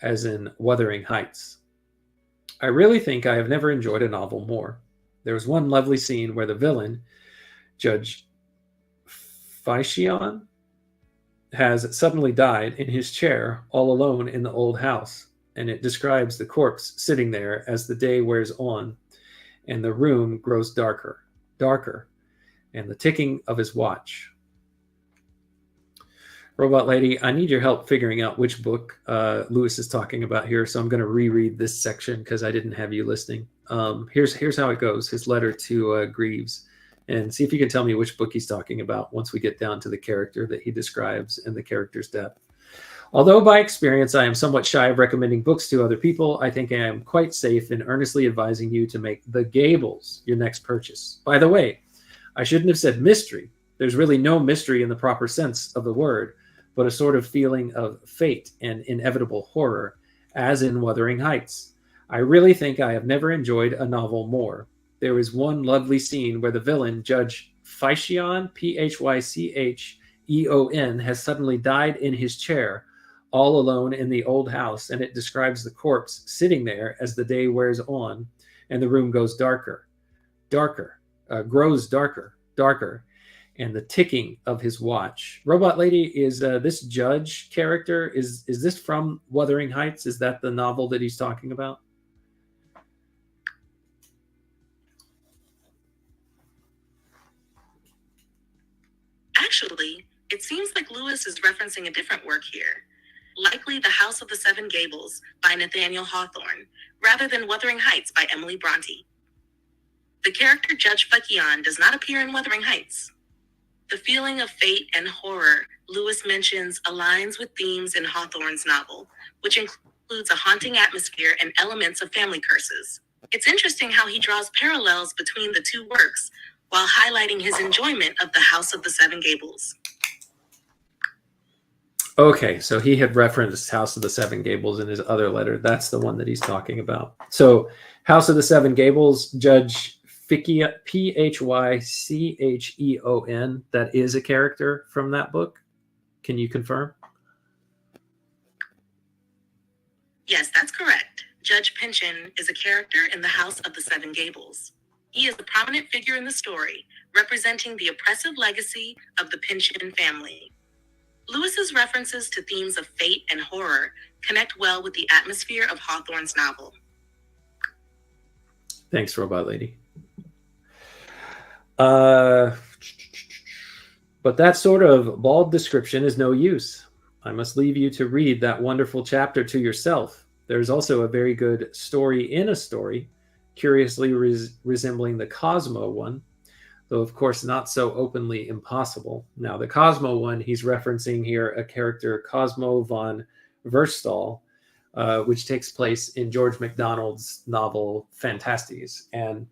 as in Wuthering Heights. I really think I have never enjoyed a novel more. There was one lovely scene where the villain, Judge Phycion, has suddenly died in his chair all alone in the old house, and it describes the corpse sitting there as the day wears on, and the room grows darker, and the ticking of his watch. Robot Lady, I need your help figuring out which book Lewis is talking about here, so I'm going to reread this section because I didn't have you listening. Here's how it goes, his letter to Greaves, and see if you can tell me which book he's talking about once we get down to the character that he describes and the character's depth. Although by experience I am somewhat shy of recommending books to other people, I think I am quite safe in earnestly advising you to make The Gables your next purchase. By the way, I shouldn't have said mystery. There's really no mystery in the proper sense of the word, but a sort of feeling of fate and inevitable horror, as in Wuthering Heights. I really think I have never enjoyed a novel more. There is one lovely scene where the villain, Judge Phycion, Phycheon, has suddenly died in his chair, all alone in the old house, and it describes the corpse sitting there as the day wears on, and the room goes grows darker, and the ticking of his watch. Robot Lady, is this judge character, is this from Wuthering Heights? Is that the novel that he's talking about? Actually, it seems like Lewis is referencing a different work here, likely The House of the Seven Gables by Nathaniel Hawthorne, rather than Wuthering Heights by Emily Bronte. The character Judge Phycheon does not appear in Wuthering Heights. The feeling of fate and horror Lewis mentions aligns with themes in Hawthorne's novel, which includes a haunting atmosphere and elements of family curses. It's interesting how he draws parallels between the two works while highlighting his enjoyment of The House of the Seven Gables. Okay, so he had referenced House of the Seven Gables in his other letter. That's the one that he's talking about. So House of the Seven Gables, Judge Phycheon, that is a character from that book. Can you confirm? Yes, that's correct. Judge Pynchon is a character in The House of the Seven Gables. He is a prominent figure in the story, representing the oppressive legacy of the Pynchon family. Lewis's references to themes of fate and horror connect well with the atmosphere of Hawthorne's novel. Thanks, Robot Lady. But that sort of bald description is no use. I must leave you to read that wonderful chapter to yourself. There's also a very good story in a story, curiously resembling the Cosmo one, though of course not so openly impossible. Now, the Cosmo one, he's referencing here a character, Cosmo von Verstal, which takes place in George MacDonald's novel Fantastes. And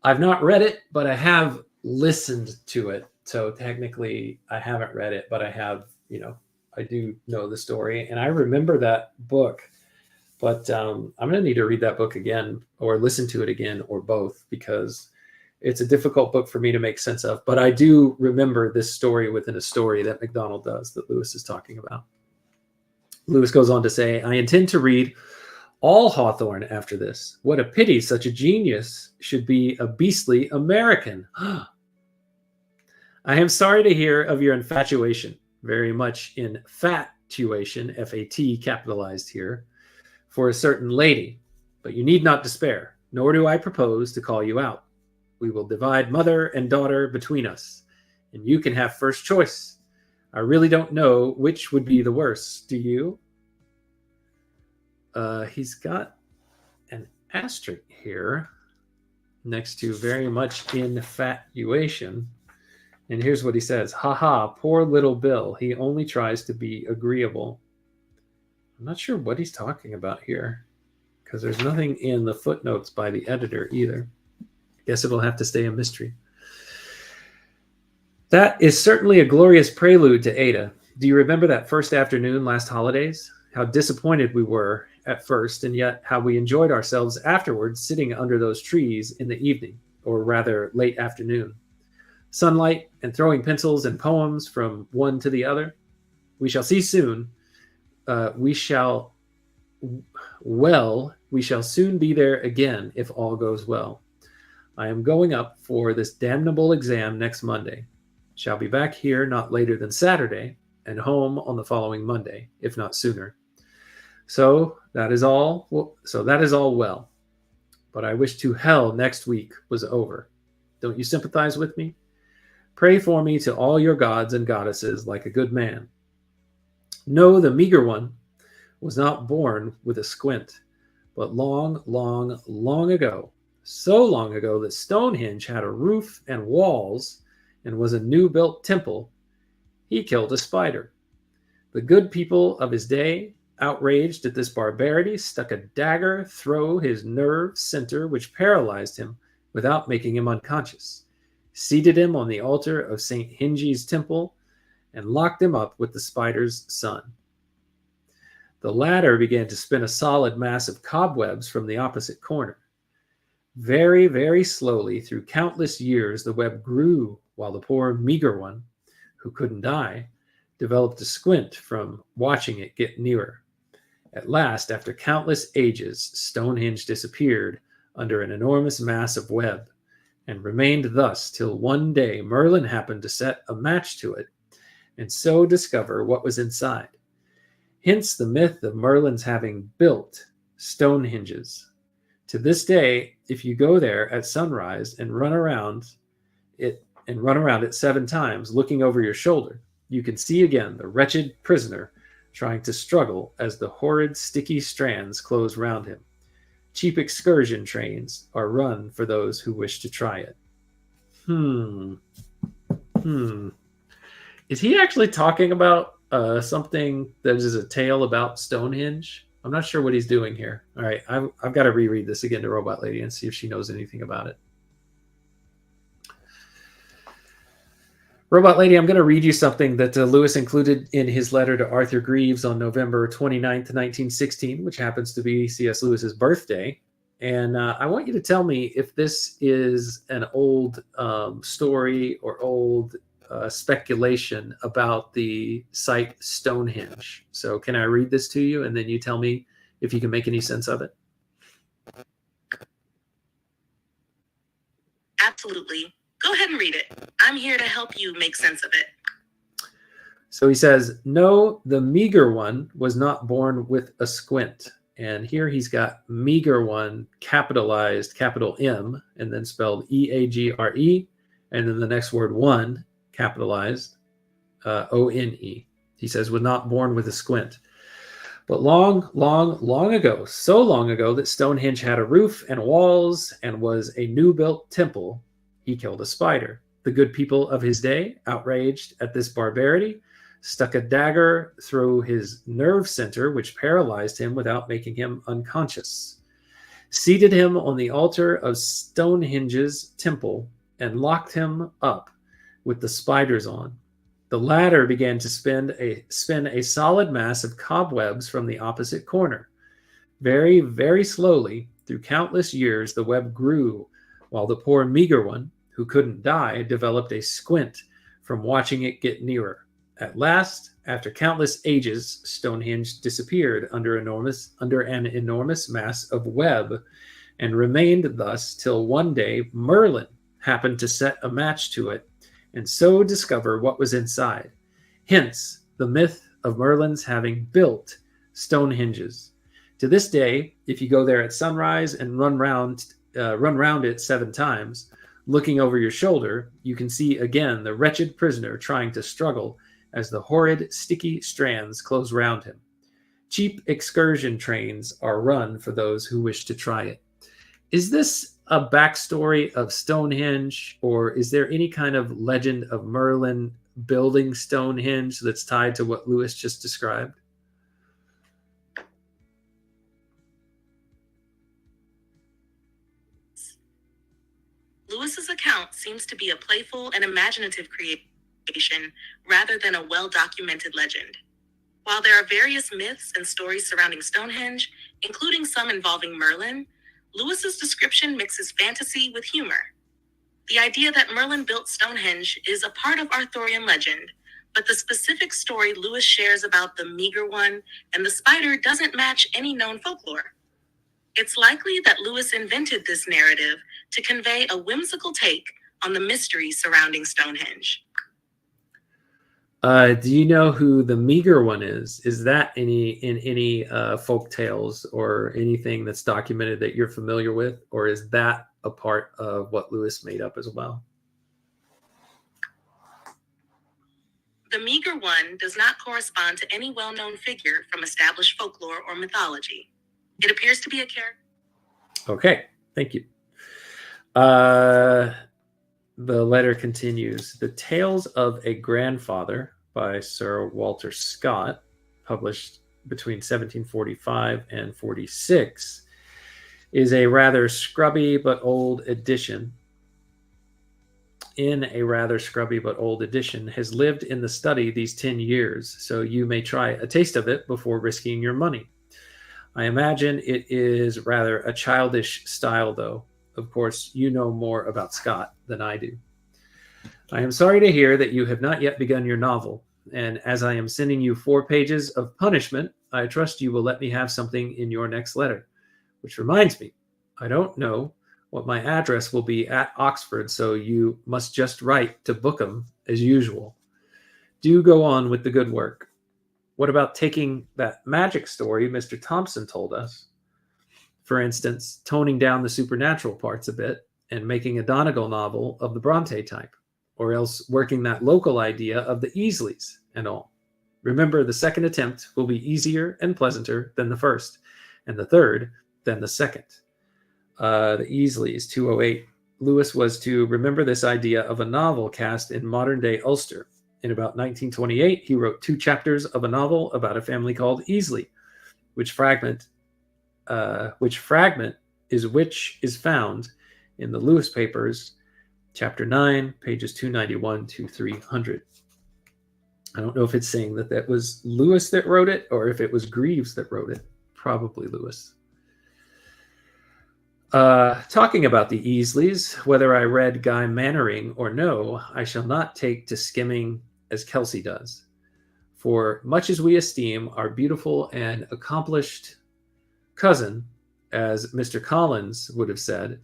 I've not read it, but I have listened to it. So technically, I haven't read it, but I have, I do know the story. And I remember that book, but I'm going to need to read that book again or listen to it again or both, because it's a difficult book for me to make sense of. But I do remember this story within a story that MacDonald does that Lewis is talking about. Lewis goes on to say, I intend to read all Hawthorne after this. What a pity such a genius should be a beastly American. I am sorry to hear of your infatuation, very much infatuation, F-A-T capitalized here, for a certain lady, but you need not despair, nor do I propose to call you out. We will divide mother and daughter between us, and you can have first choice. I really don't know which would be the worse. Do you? He's got an asterisk here next to very much infatuation. And here's what he says. Ha ha, poor little Bill. He only tries to be agreeable. I'm not sure what he's talking about here, because there's nothing in the footnotes by the editor either. Guess it'll have to stay a mystery. That is certainly a glorious prelude to Ada. Do you remember that first afternoon last holidays? How disappointed we were at first, and yet how we enjoyed ourselves afterwards sitting under those trees in the evening, or rather late afternoon. Sunlight and throwing pencils and poems from one to the other. We shall see soon. We shall soon be there again if all goes well. I am going up for this damnable exam next Monday. Shall be back here not later than Saturday, and home on the following Monday, if not sooner. So that is all well. But I wish to hell next week was over. Don't you sympathize with me? Pray for me to all your gods and goddesses like a good man. No, the meager one was not born with a squint, but long, long, long ago, so long ago that Stonehenge had a roof and walls and was a new-built temple, he killed a spider. The good people of his day, outraged at this barbarity, stuck a dagger through his nerve center, which paralyzed him without making him unconscious, seated him on the altar of St. Henge's temple, and locked him up with the spider's son. The latter began to spin a solid mass of cobwebs from the opposite corner. Very, very slowly, through countless years, the web grew, while the poor meager one, who couldn't die, developed a squint from watching it get nearer. At last, after countless ages, Stonehenge disappeared under an enormous mass of web, and remained thus till one day Merlin happened to set a match to it, and so discover what was inside. Hence the myth of Merlin's having built Stonehenges. To this day, if you go there at sunrise and run around it 7 times, looking over your shoulder, you can see again the wretched prisoner trying to struggle as the horrid sticky strands close round him. Cheap excursion trains are run for those who wish to try it. Is he actually talking about something that is a tale about Stonehenge? I'm not sure what he's doing here. All right, I've got to reread this again to Robot Lady and see if she knows anything about it. Robot Lady, I'm going to read you something that Lewis included in his letter to Arthur Greeves on November 29th, 1916, which happens to be C.S. Lewis's birthday. And I want you to tell me if this is an old story or old speculation about the site Stonehenge. So can I read this to you, and then you tell me if you can make any sense of it? Absolutely. Go ahead and read it. I'm here to help you make sense of it. So he says, no, the meager one was not born with a squint, And here he's got meager one capitalized, capital M, and then spelled Eagre, and then the next word one capitalized One. He says, was not born with a squint. But long, long, long ago, so long ago that Stonehenge had a roof and walls and was a new built temple, he killed a spider. The good people of his day, outraged at this barbarity, stuck a dagger through his nerve center, which paralyzed him without making him unconscious, seated him on the altar of Stonehenge's temple, and locked him up with the spiders on. The latter began to spin a solid mass of cobwebs from the opposite corner. Very, very slowly, through countless years, the web grew, while the poor meager one, who couldn't die, developed a squint from watching it get nearer. At last, after countless ages, Stonehenge disappeared under an enormous mass of web, and remained thus till one day Merlin happened to set a match to it, and so discover what was inside. Hence, the myth of Merlin's having built Stonehenges. To this day, if you go there at sunrise and run round it 7 times, looking over your shoulder, you can see again the wretched prisoner trying to struggle as the horrid, sticky strands close round him. Cheap excursion trains are run for those who wish to try it. Is this a backstory of Stonehenge, or is there any kind of legend of Merlin building Stonehenge that's tied to what Lewis just described? Lewis's account seems to be a playful and imaginative creation rather than a well-documented legend. While there are various myths and stories surrounding Stonehenge, including some involving Merlin, Lewis's description mixes fantasy with humor. The idea that Merlin built Stonehenge is a part of Arthurian legend, but the specific story Lewis shares about the meager one and the spider doesn't match any known folklore. It's likely that Lewis invented this narrative to convey a whimsical take on the mystery surrounding Stonehenge. Do you know who the meager one is? Is that in any folk tales or anything that's documented that you're familiar with, or is that a part of what Lewis made up as well? The meager one does not correspond to any well-known figure from established folklore or mythology. It appears to be a character. Okay, thank you. The letter continues. The Tales of a Grandfather by Sir Walter Scott, published between 1745 and 46, is a rather scrubby but old edition. Has lived in the study these 10 years, so you may try a taste of it before risking your money. I imagine it is rather a childish style, though. Of course, you know more about Scott than I do. I am sorry to hear that you have not yet begun your novel, and as I am sending you 4 pages of punishment, I trust you will let me have something in your next letter. Which reminds me, I don't know what my address will be at Oxford, so you must just write to Bookham as usual. Do go on with the good work. What about taking that magic story Mr. Thompson told us? For instance, toning down the supernatural parts a bit and making a Donegal novel of the Bronte type, or else working that local idea of the Easleys and all. Remember, the second attempt will be easier and pleasanter than the first, and the third than the second. The Easleys, 208. Lewis was to remember this idea of a novel cast in modern-day Ulster. In about 1928, he wrote 2 chapters of a novel about a family called Easley, which fragment is found in the Lewis Papers, chapter 9, pages 291 to 300. I don't know if it's saying that was Lewis that wrote it or if it was Greaves that wrote it. Probably Lewis. Talking about the Easleys, whether I read Guy Mannering or no, I shall not take to skimming as Kelsey does. For much as we esteem our beautiful and accomplished cousin, as Mr. Collins would have said,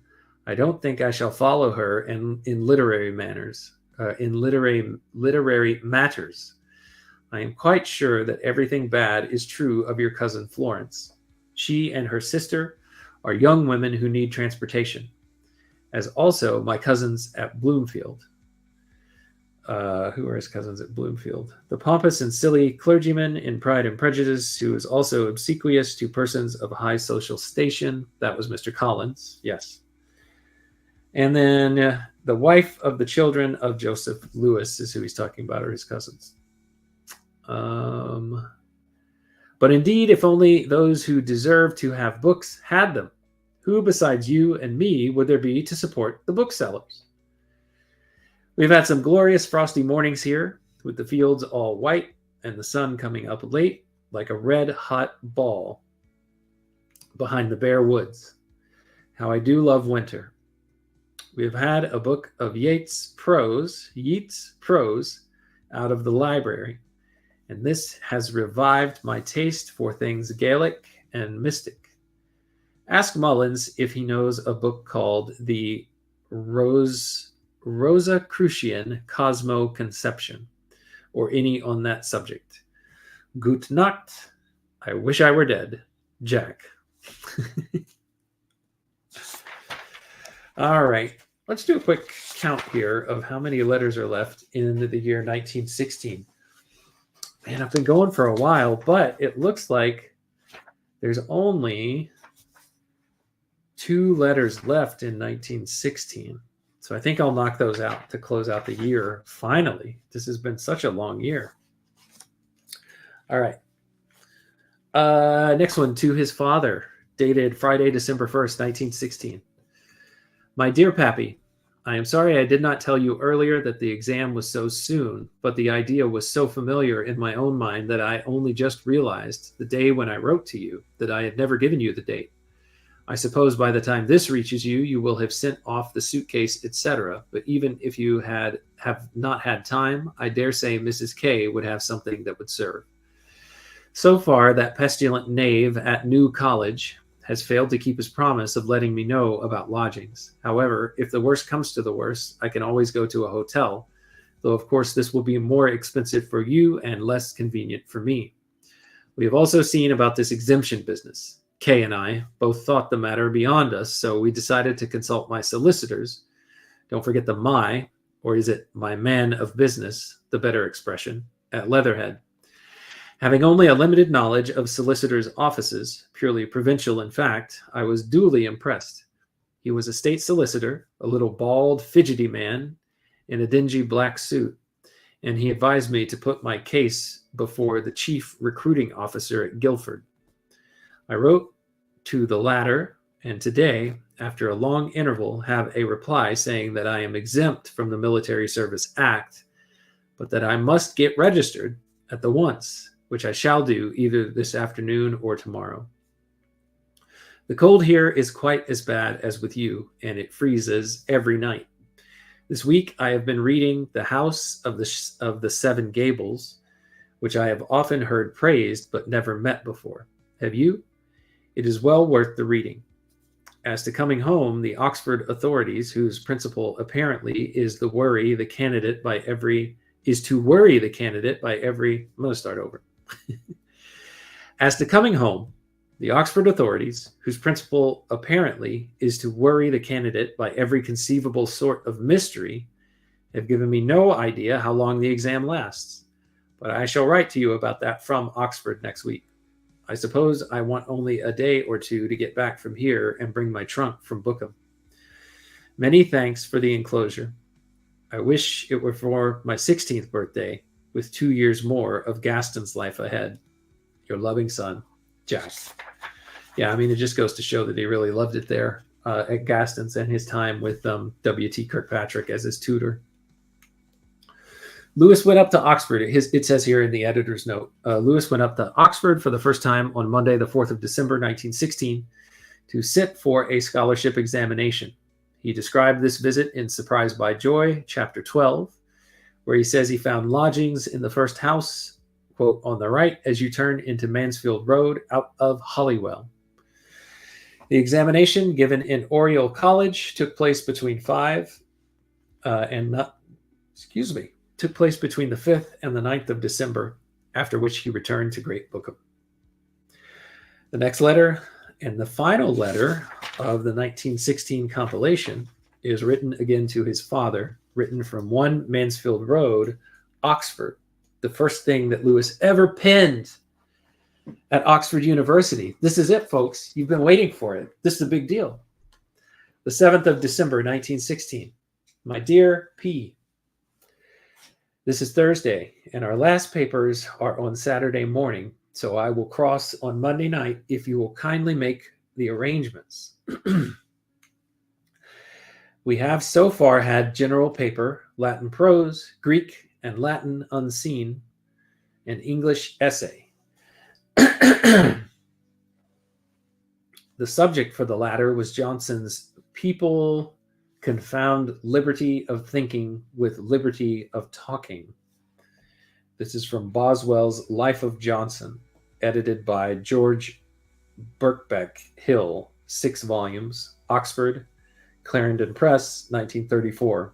I don't think I shall follow her in literary matters. I am quite sure that everything bad is true of your cousin Florence. She and her sister are young women who need transportation, as also my cousins at Bloomfield. Who are his cousins at Bloomfield? The pompous and silly clergyman in Pride and Prejudice, who is also obsequious to persons of high social station. That was Mr. Collins, yes. And then the wife of the children of Joseph Lewis is who he's talking about, or his cousins. But indeed, if only those who deserve to have books had them, who besides you and me would there be to support the booksellers? We've had some glorious frosty mornings here, with the fields all white and the sun coming up late like a red-hot ball behind the bare woods. How I do love winter. We have had a book of Yeats' prose out of the library, and this has revived my taste for things Gaelic and mystic. Ask Mullins if he knows a book called The Rosicrucian Cosmo Conception, or any on that subject. Gut Nacht. I wish I were dead. Jack. All right. Let's do a quick count here of how many letters are left in the year 1916. Man, I've been going for a while, but it looks like there's only 2 letters left in 1916. So I think I'll knock those out to close out the year. Finally, this has been such a long year. All right. Next one, to his father, dated Friday, December 1st, 1916. My dear Pappy, I am sorry I did not tell you earlier that the exam was so soon, but the idea was so familiar in my own mind that I only just realized the day when I wrote to you that I had never given you the date. I suppose by the time this reaches you, you will have sent off the suitcase, etc. But even if you have not had time, I dare say Mrs. K would have something that would serve. So far, that pestilent knave at New College has failed to keep his promise of letting me know about lodgings. However, if the worst comes to the worst, I can always go to a hotel, though of course this will be more expensive for you and less convenient for me. We have also seen about this exemption business. Kay and I both thought the matter beyond us, so we decided to consult my solicitors. Don't forget the my, or is it my man of business, the better expression, at Leatherhead. Having only a limited knowledge of solicitors' offices, purely provincial in fact, I was duly impressed. He was a state solicitor, a little bald, fidgety man in a dingy black suit, and he advised me to put my case before the chief recruiting officer at Guildford. I wrote to the latter, and today, after a long interval, have a reply saying that I am exempt from the Military Service Act, but that I must get registered at the once, which I shall do either this afternoon or tomorrow. The cold here is quite as bad as with you, and it freezes every night. This week I have been reading The House of the Seven Gables, which I have often heard praised but never met before. Have you? It is well worth the reading. As to coming home, the Oxford authorities, whose principle apparently is to worry the candidate by every. I'm going to start over. As to coming home, the Oxford authorities, whose principle apparently is to worry the candidate by every conceivable sort of mystery, have given me no idea how long the exam lasts. But I shall write to you about that from Oxford next week. I suppose I want only a day or two to get back from here and bring my trunk from Bookham. Many thanks for the enclosure. I wish it were for my 16th birthday, with 2 years more of Gaston's life ahead. Your loving son, Jack. Yeah, I mean, it just goes to show that he really loved it there at Gaston's and his time with W.T. Kirkpatrick as his tutor. Lewis went up to Oxford. It says here in the editor's note, Lewis went up to Oxford for the first time on Monday, the 4th of December, 1916, to sit for a scholarship examination. He described this visit in Surprised by Joy, chapter 12, where he says he found lodgings in the first house, quote, on the right as you turn into Mansfield Road out of Holywell. The examination given in Oriel College took place between the 5th and the 9th of December, after which he returned to Great Bookham. The next letter and the final letter of the 1916 compilation is written again to his father, written from 1 Mansfield Road, Oxford, the first thing that Lewis ever penned at Oxford University. This is it, folks. You've been waiting for it. This is a big deal. The 7th of December, 1916. My dear P, this is Thursday, and our last papers are on Saturday morning, so I will cross on Monday night if you will kindly make the arrangements. We have so far had general paper, Latin prose, Greek and Latin unseen, and English essay. The subject for the latter was Johnson's People Confound Liberty of Thinking with Liberty of Talking. This is from Boswell's Life of Johnson, edited by George Birkbeck Hill, 6 volumes, Oxford, Clarendon Press, 1934.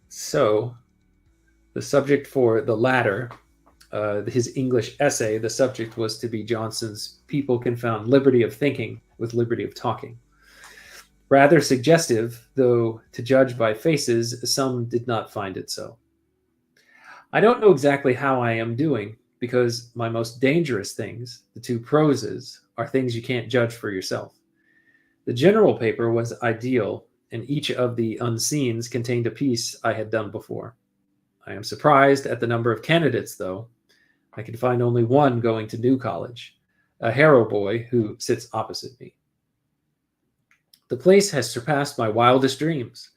So, the subject for the latter, his English essay, the subject was to be Johnson's People Confound Liberty of Thinking with Liberty of Talking. Rather suggestive, though to judge by faces, some did not find it so. I don't know exactly how I am doing, because my most dangerous things, the 2 proses, are things you can't judge for yourself. The general paper was ideal, and each of the unseens contained a piece I had done before. I am surprised at the number of candidates, though. I can find only one going to New College, a Harrow boy who sits opposite me. The place has surpassed my wildest dreams.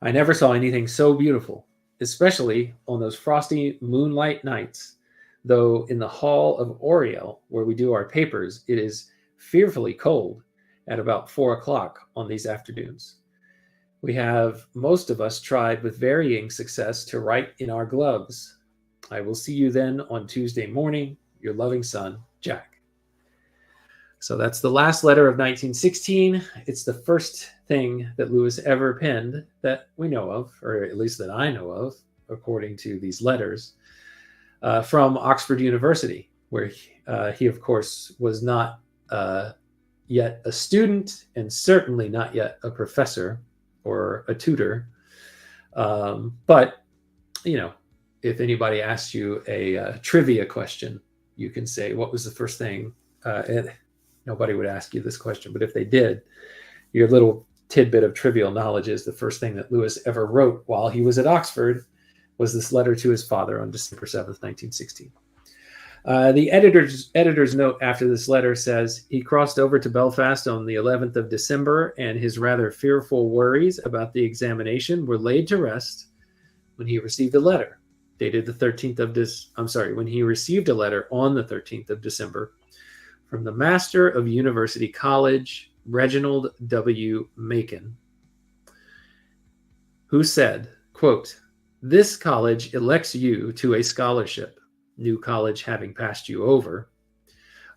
I never saw anything so beautiful, especially on those frosty moonlight nights, though in the hall of Oriel, where we do our papers, it is fearfully cold at about 4 o'clock on these afternoons. We have, most of us, tried with varying success to write in our gloves. I will see you then on Tuesday morning. Your loving son, Jack. So that's the last letter of 1916. It's the first thing that Lewis ever penned that we know of, or at least that I know of, according to these letters, from Oxford University, where he, of course, was not yet a student and certainly not yet a professor or a tutor. But, you know, if anybody asks you a trivia question, you can say, what was the first thing? Nobody would ask you this question, but if they did, your little tidbit of trivial knowledge is the first thing that Lewis ever wrote while he was at Oxford was this letter to his father on December 7th, 1916. The editor's note after this letter says, he crossed over to Belfast on the 11th of December, and his rather fearful worries about the examination were laid to rest when he received a letter dated the 13th of when he received a letter on the 13th of December from the Master of University College, Reginald W. Macon, who said, quote, "This college elects you to a scholarship, New College having passed you over.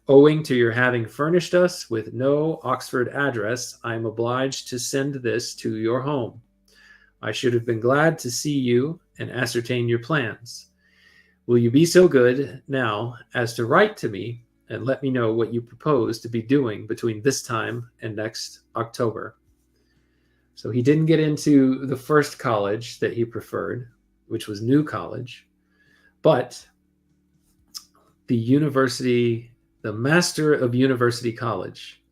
Owing to your having furnished us with no Oxford address, I am obliged to send this to your home. I should have been glad to see you and ascertain your plans. Will you be so good now as to write to me and let me know what you propose to be doing between this time and next October?" So he didn't get into the first college that he preferred, which was New College, but the Master of University College,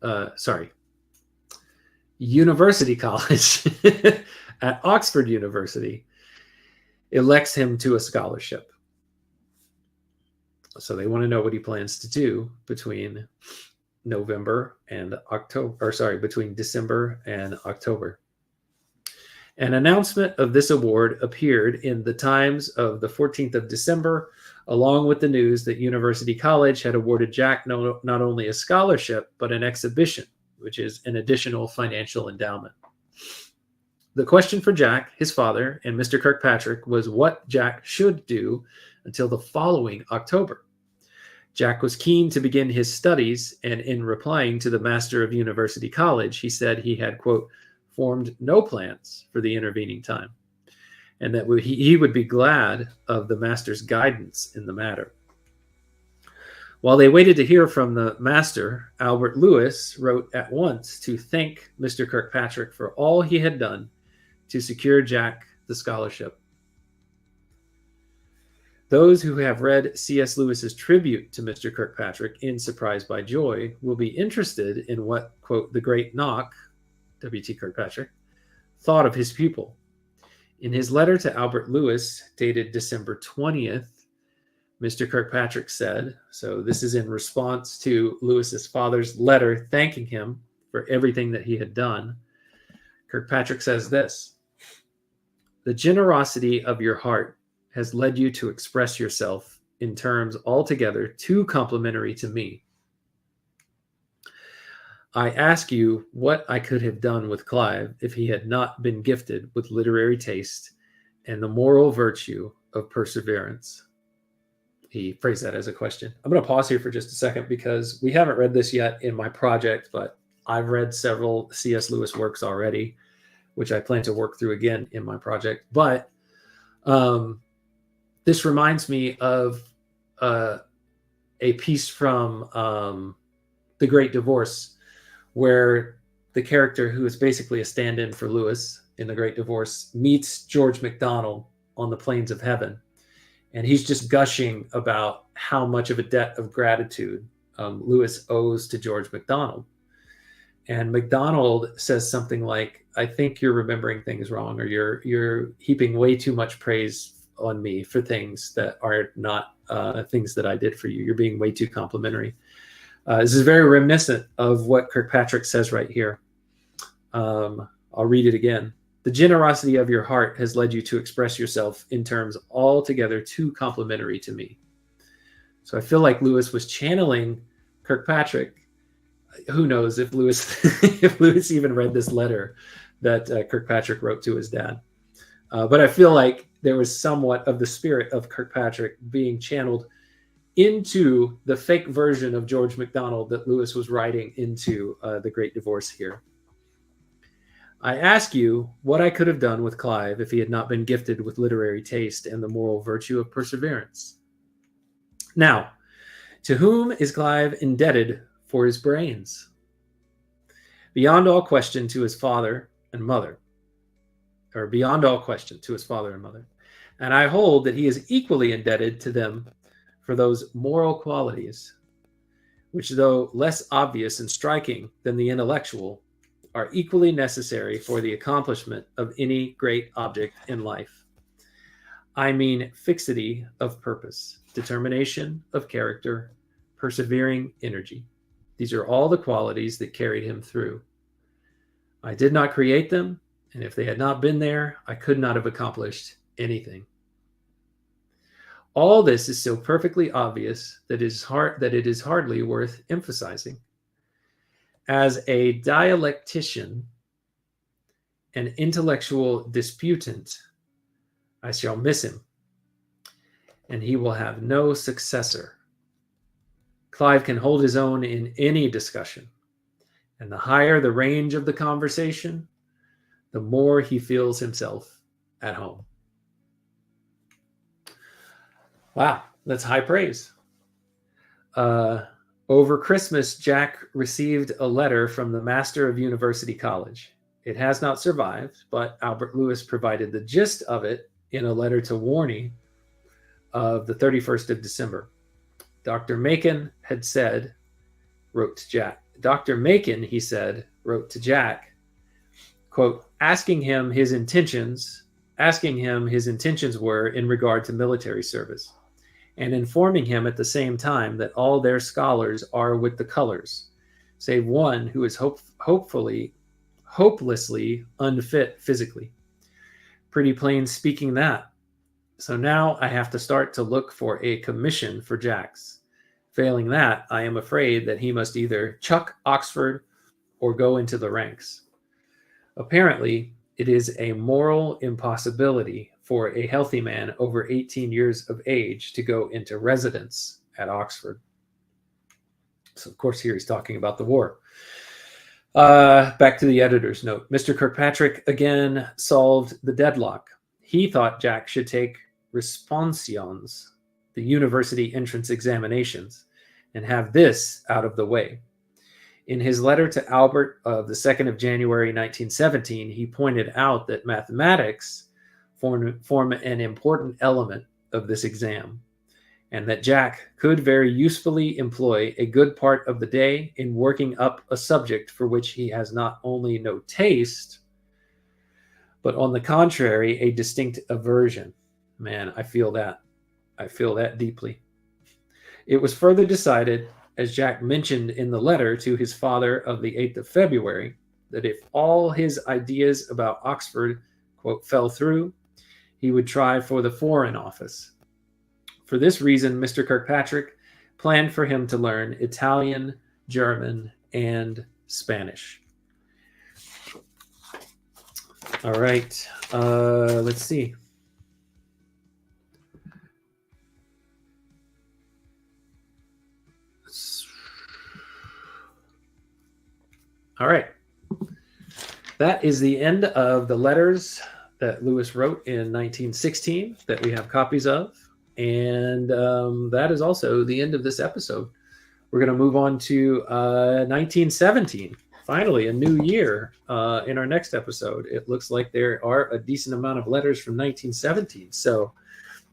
University College at Oxford University elects him to a scholarship. So they want to know what he plans to do between December and October. An announcement of this award appeared in the Times of the 14th of December, along with the news that University College had awarded Jack not only a scholarship, but an exhibition, which is an additional financial endowment. The question for Jack, his father, and Mr. Kirkpatrick was what Jack should do until the following October. Jack was keen to begin his studies, and in replying to the Master of University College, he said he had, quote, formed no plans for the intervening time, and that he would be glad of the master's guidance in the matter. While they waited to hear from the master, Albert Lewis wrote at once to thank Mr. Kirkpatrick for all he had done to secure Jack the scholarship. Those who have read C.S. Lewis's tribute to Mr. Kirkpatrick in Surprised by Joy will be interested in what, quote, the great Knock, W.T. Kirkpatrick, thought of his pupil. In his letter to Albert Lewis, dated December 20th, Mr. Kirkpatrick said, so this is in response to Lewis's father's letter thanking him for everything that he had done. Kirkpatrick says this: "The generosity of your heart has led you to express yourself in terms altogether too complimentary to me. I ask you what I could have done with Clive if he had not been gifted with literary taste and the moral virtue of perseverance." He phrased that as a question. I'm going to pause here for just a second because we haven't read this yet in my project, but I've read several C.S. Lewis works already, which I plan to work through again in my project. But this reminds me of a piece from The Great Divorce, where the character who is basically a stand-in for Lewis in The Great Divorce meets George MacDonald on the plains of heaven. And he's just gushing about how much of a debt of gratitude Lewis owes to George MacDonald. And MacDonald says something like, "I think you're remembering things wrong, or you're heaping way too much praise on me for things that are not things that I did for you. You're being way too complimentary." This is very reminiscent of what Kirkpatrick says right here. I'll read it again. "The generosity of your heart has led you to express yourself in terms altogether too complimentary to me." So I feel like Lewis was channeling Kirkpatrick. Who knows if Lewis if Lewis even read this letter that Kirkpatrick wrote to his dad. But I feel like there was somewhat of the spirit of Kirkpatrick being channeled into the fake version of George MacDonald that Lewis was writing into The Great Divorce here. "I ask you what I could have done with Clive if he had not been gifted with literary taste and the moral virtue of perseverance. Now, to whom is Clive indebted for his brains? Beyond all question to his father and mother, or beyond all question to his father and mother. And I hold that he is equally indebted to them for those moral qualities, which, though less obvious and striking than the intellectual, are equally necessary for the accomplishment of any great object in life. I mean fixity of purpose, determination of character, persevering energy. These are all the qualities that carried him through. I did not create them, and if they had not been there, I could not have accomplished anything. All this is so perfectly obvious that it is hardly worth emphasizing. As a dialectician, an intellectual disputant, I shall miss him, and he will have no successor. Clive can hold his own in any discussion, and the higher the range of the conversation, the more he feels himself at home." Wow, that's high praise. Over Christmas, Jack received a letter from the master of University College. It has not survived, but Albert Lewis provided the gist of it in a letter to Warney of the 31st of December. Dr. Macon had said, wrote to Jack. Dr. Macon, he said, wrote to Jack, quote, asking him his intentions were in regard to military service, and informing him at the same time that all their scholars are with the colors, save one who is hopelessly unfit physically. Pretty plain speaking that. So now I have to start to look for a commission for Jax. Failing that, I am afraid that he must either chuck Oxford or go into the ranks. Apparently, it is a moral impossibility for a healthy man over 18 years of age to go into residence at Oxford. So, of course, here he's talking about the war. Back to the editor's note. Mr. Kirkpatrick again solved the deadlock. He thought Jack should take responsions, the university entrance examinations, and have this out of the way. In his letter to Albert of the 2nd of January 1917, he pointed out that mathematics form an important element of this exam, and that Jack could very usefully employ a good part of the day in working up a subject for which he has not only no taste, but on the contrary, a distinct aversion. Man, I feel that. I feel that deeply. It was further decided, as Jack mentioned in the letter to his father of the 8th of February, that if all his ideas about Oxford, quote, fell through, he would try for the Foreign Office. For this reason, Mr. Kirkpatrick planned for him to learn Italian, German, and Spanish. All right, let's see. All right. That is the end of the letters that Lewis wrote in 1916 that we have copies of. And that is also the end of this episode. We're going to move on to 1917. Finally, a new year in our next episode. It looks like there are a decent amount of letters from 1917. So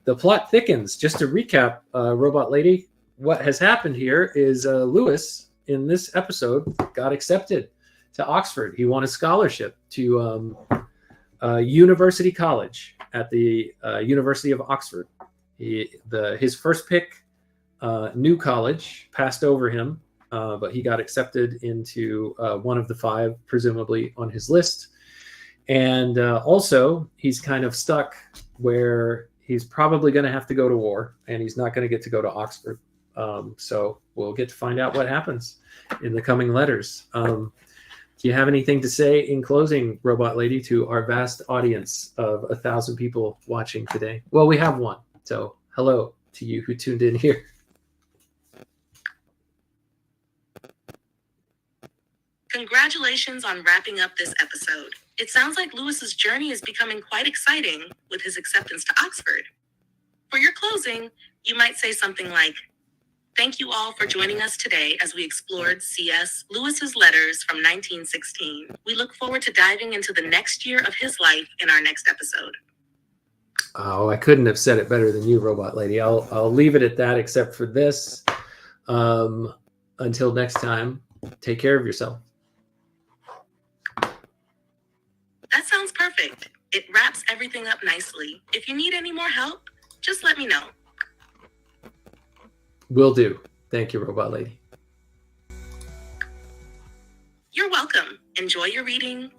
the plot thickens. Just to recap, Robot Lady, what has happened here is Lewis, in this episode, got accepted to Oxford. He won a scholarship to University College at the University of Oxford. His first pick, New College, passed over him, but he got accepted into one of the 5, presumably, on his list. And also, he's kind of stuck where he's probably going to have to go to war, and he's not going to get to go to Oxford. So we'll get to find out what happens in the coming letters. Do you have anything to say in closing, Robot Lady, to our vast audience of 1,000 people watching today? Well, we have one. So hello to you who tuned in here. Congratulations on wrapping up this episode. It sounds like Lewis's journey is becoming quite exciting with his acceptance to Oxford. For your closing, you might say something like, "Thank you all for joining us today as we explored C.S. Lewis's letters from 1916. We look forward to diving into the next year of his life in our next episode." Oh, I couldn't have said it better than you, Robot Lady. I'll leave it at that, except for this. Until next time, take care of yourself. That sounds perfect. It wraps everything up nicely. If you need any more help, just let me know. Will do. Thank you, Robot Lady. You're welcome. Enjoy your reading.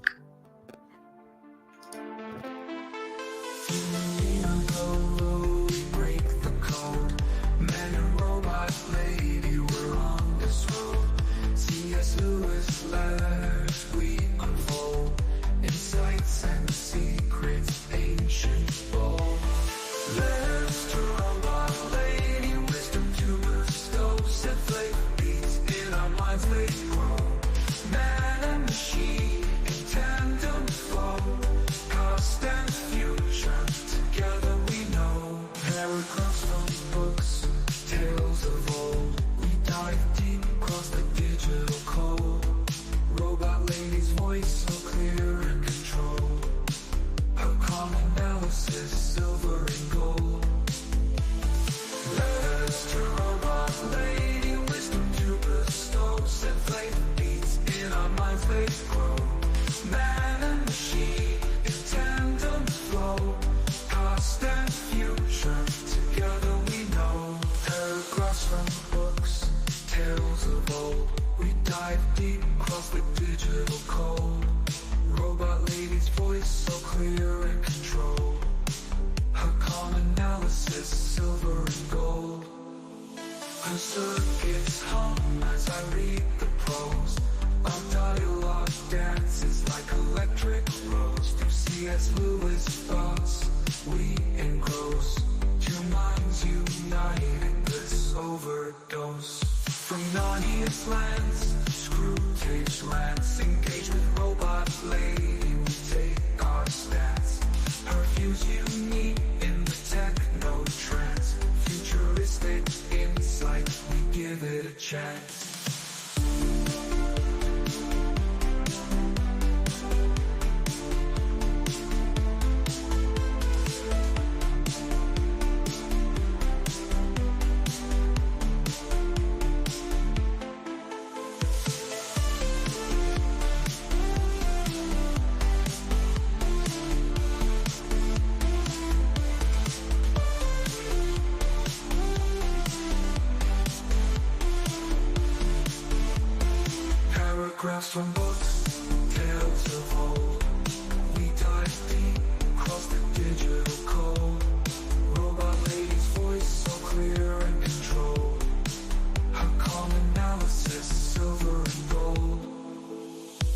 Circuits hum as I read the prose. Our dialogue dances like electric rose. To C.S. Lewis thoughts we engross. Two minds unite in this overdose. From Narnia's lands, Screwtape's rants. Engage with Robot Lady, we take our stance. Her views unique in the techno trance. Futuristic insight, we give it a chance. Paragraphs from books, tales of old. We dive deep across the digital code. Robot lady's voice so clear and controlled. Her calm analysis, silver and gold.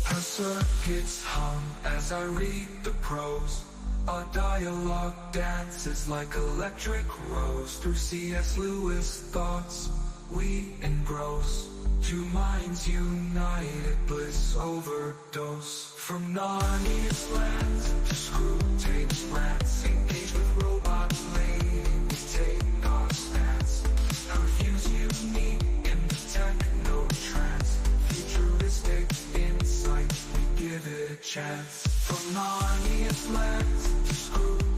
Her circuits hum as I read the prose. Our dialogue dances like electric rose. Through C.S. Lewis thoughts we engross. Two minds united, bliss overdose. From Narnia's lands to Screwtape's rants. Engage with robot lady, we take our stance. Her views unique in the techno trance. Futuristic insight, we give it a chance. From Narnia's lands to Screwtape's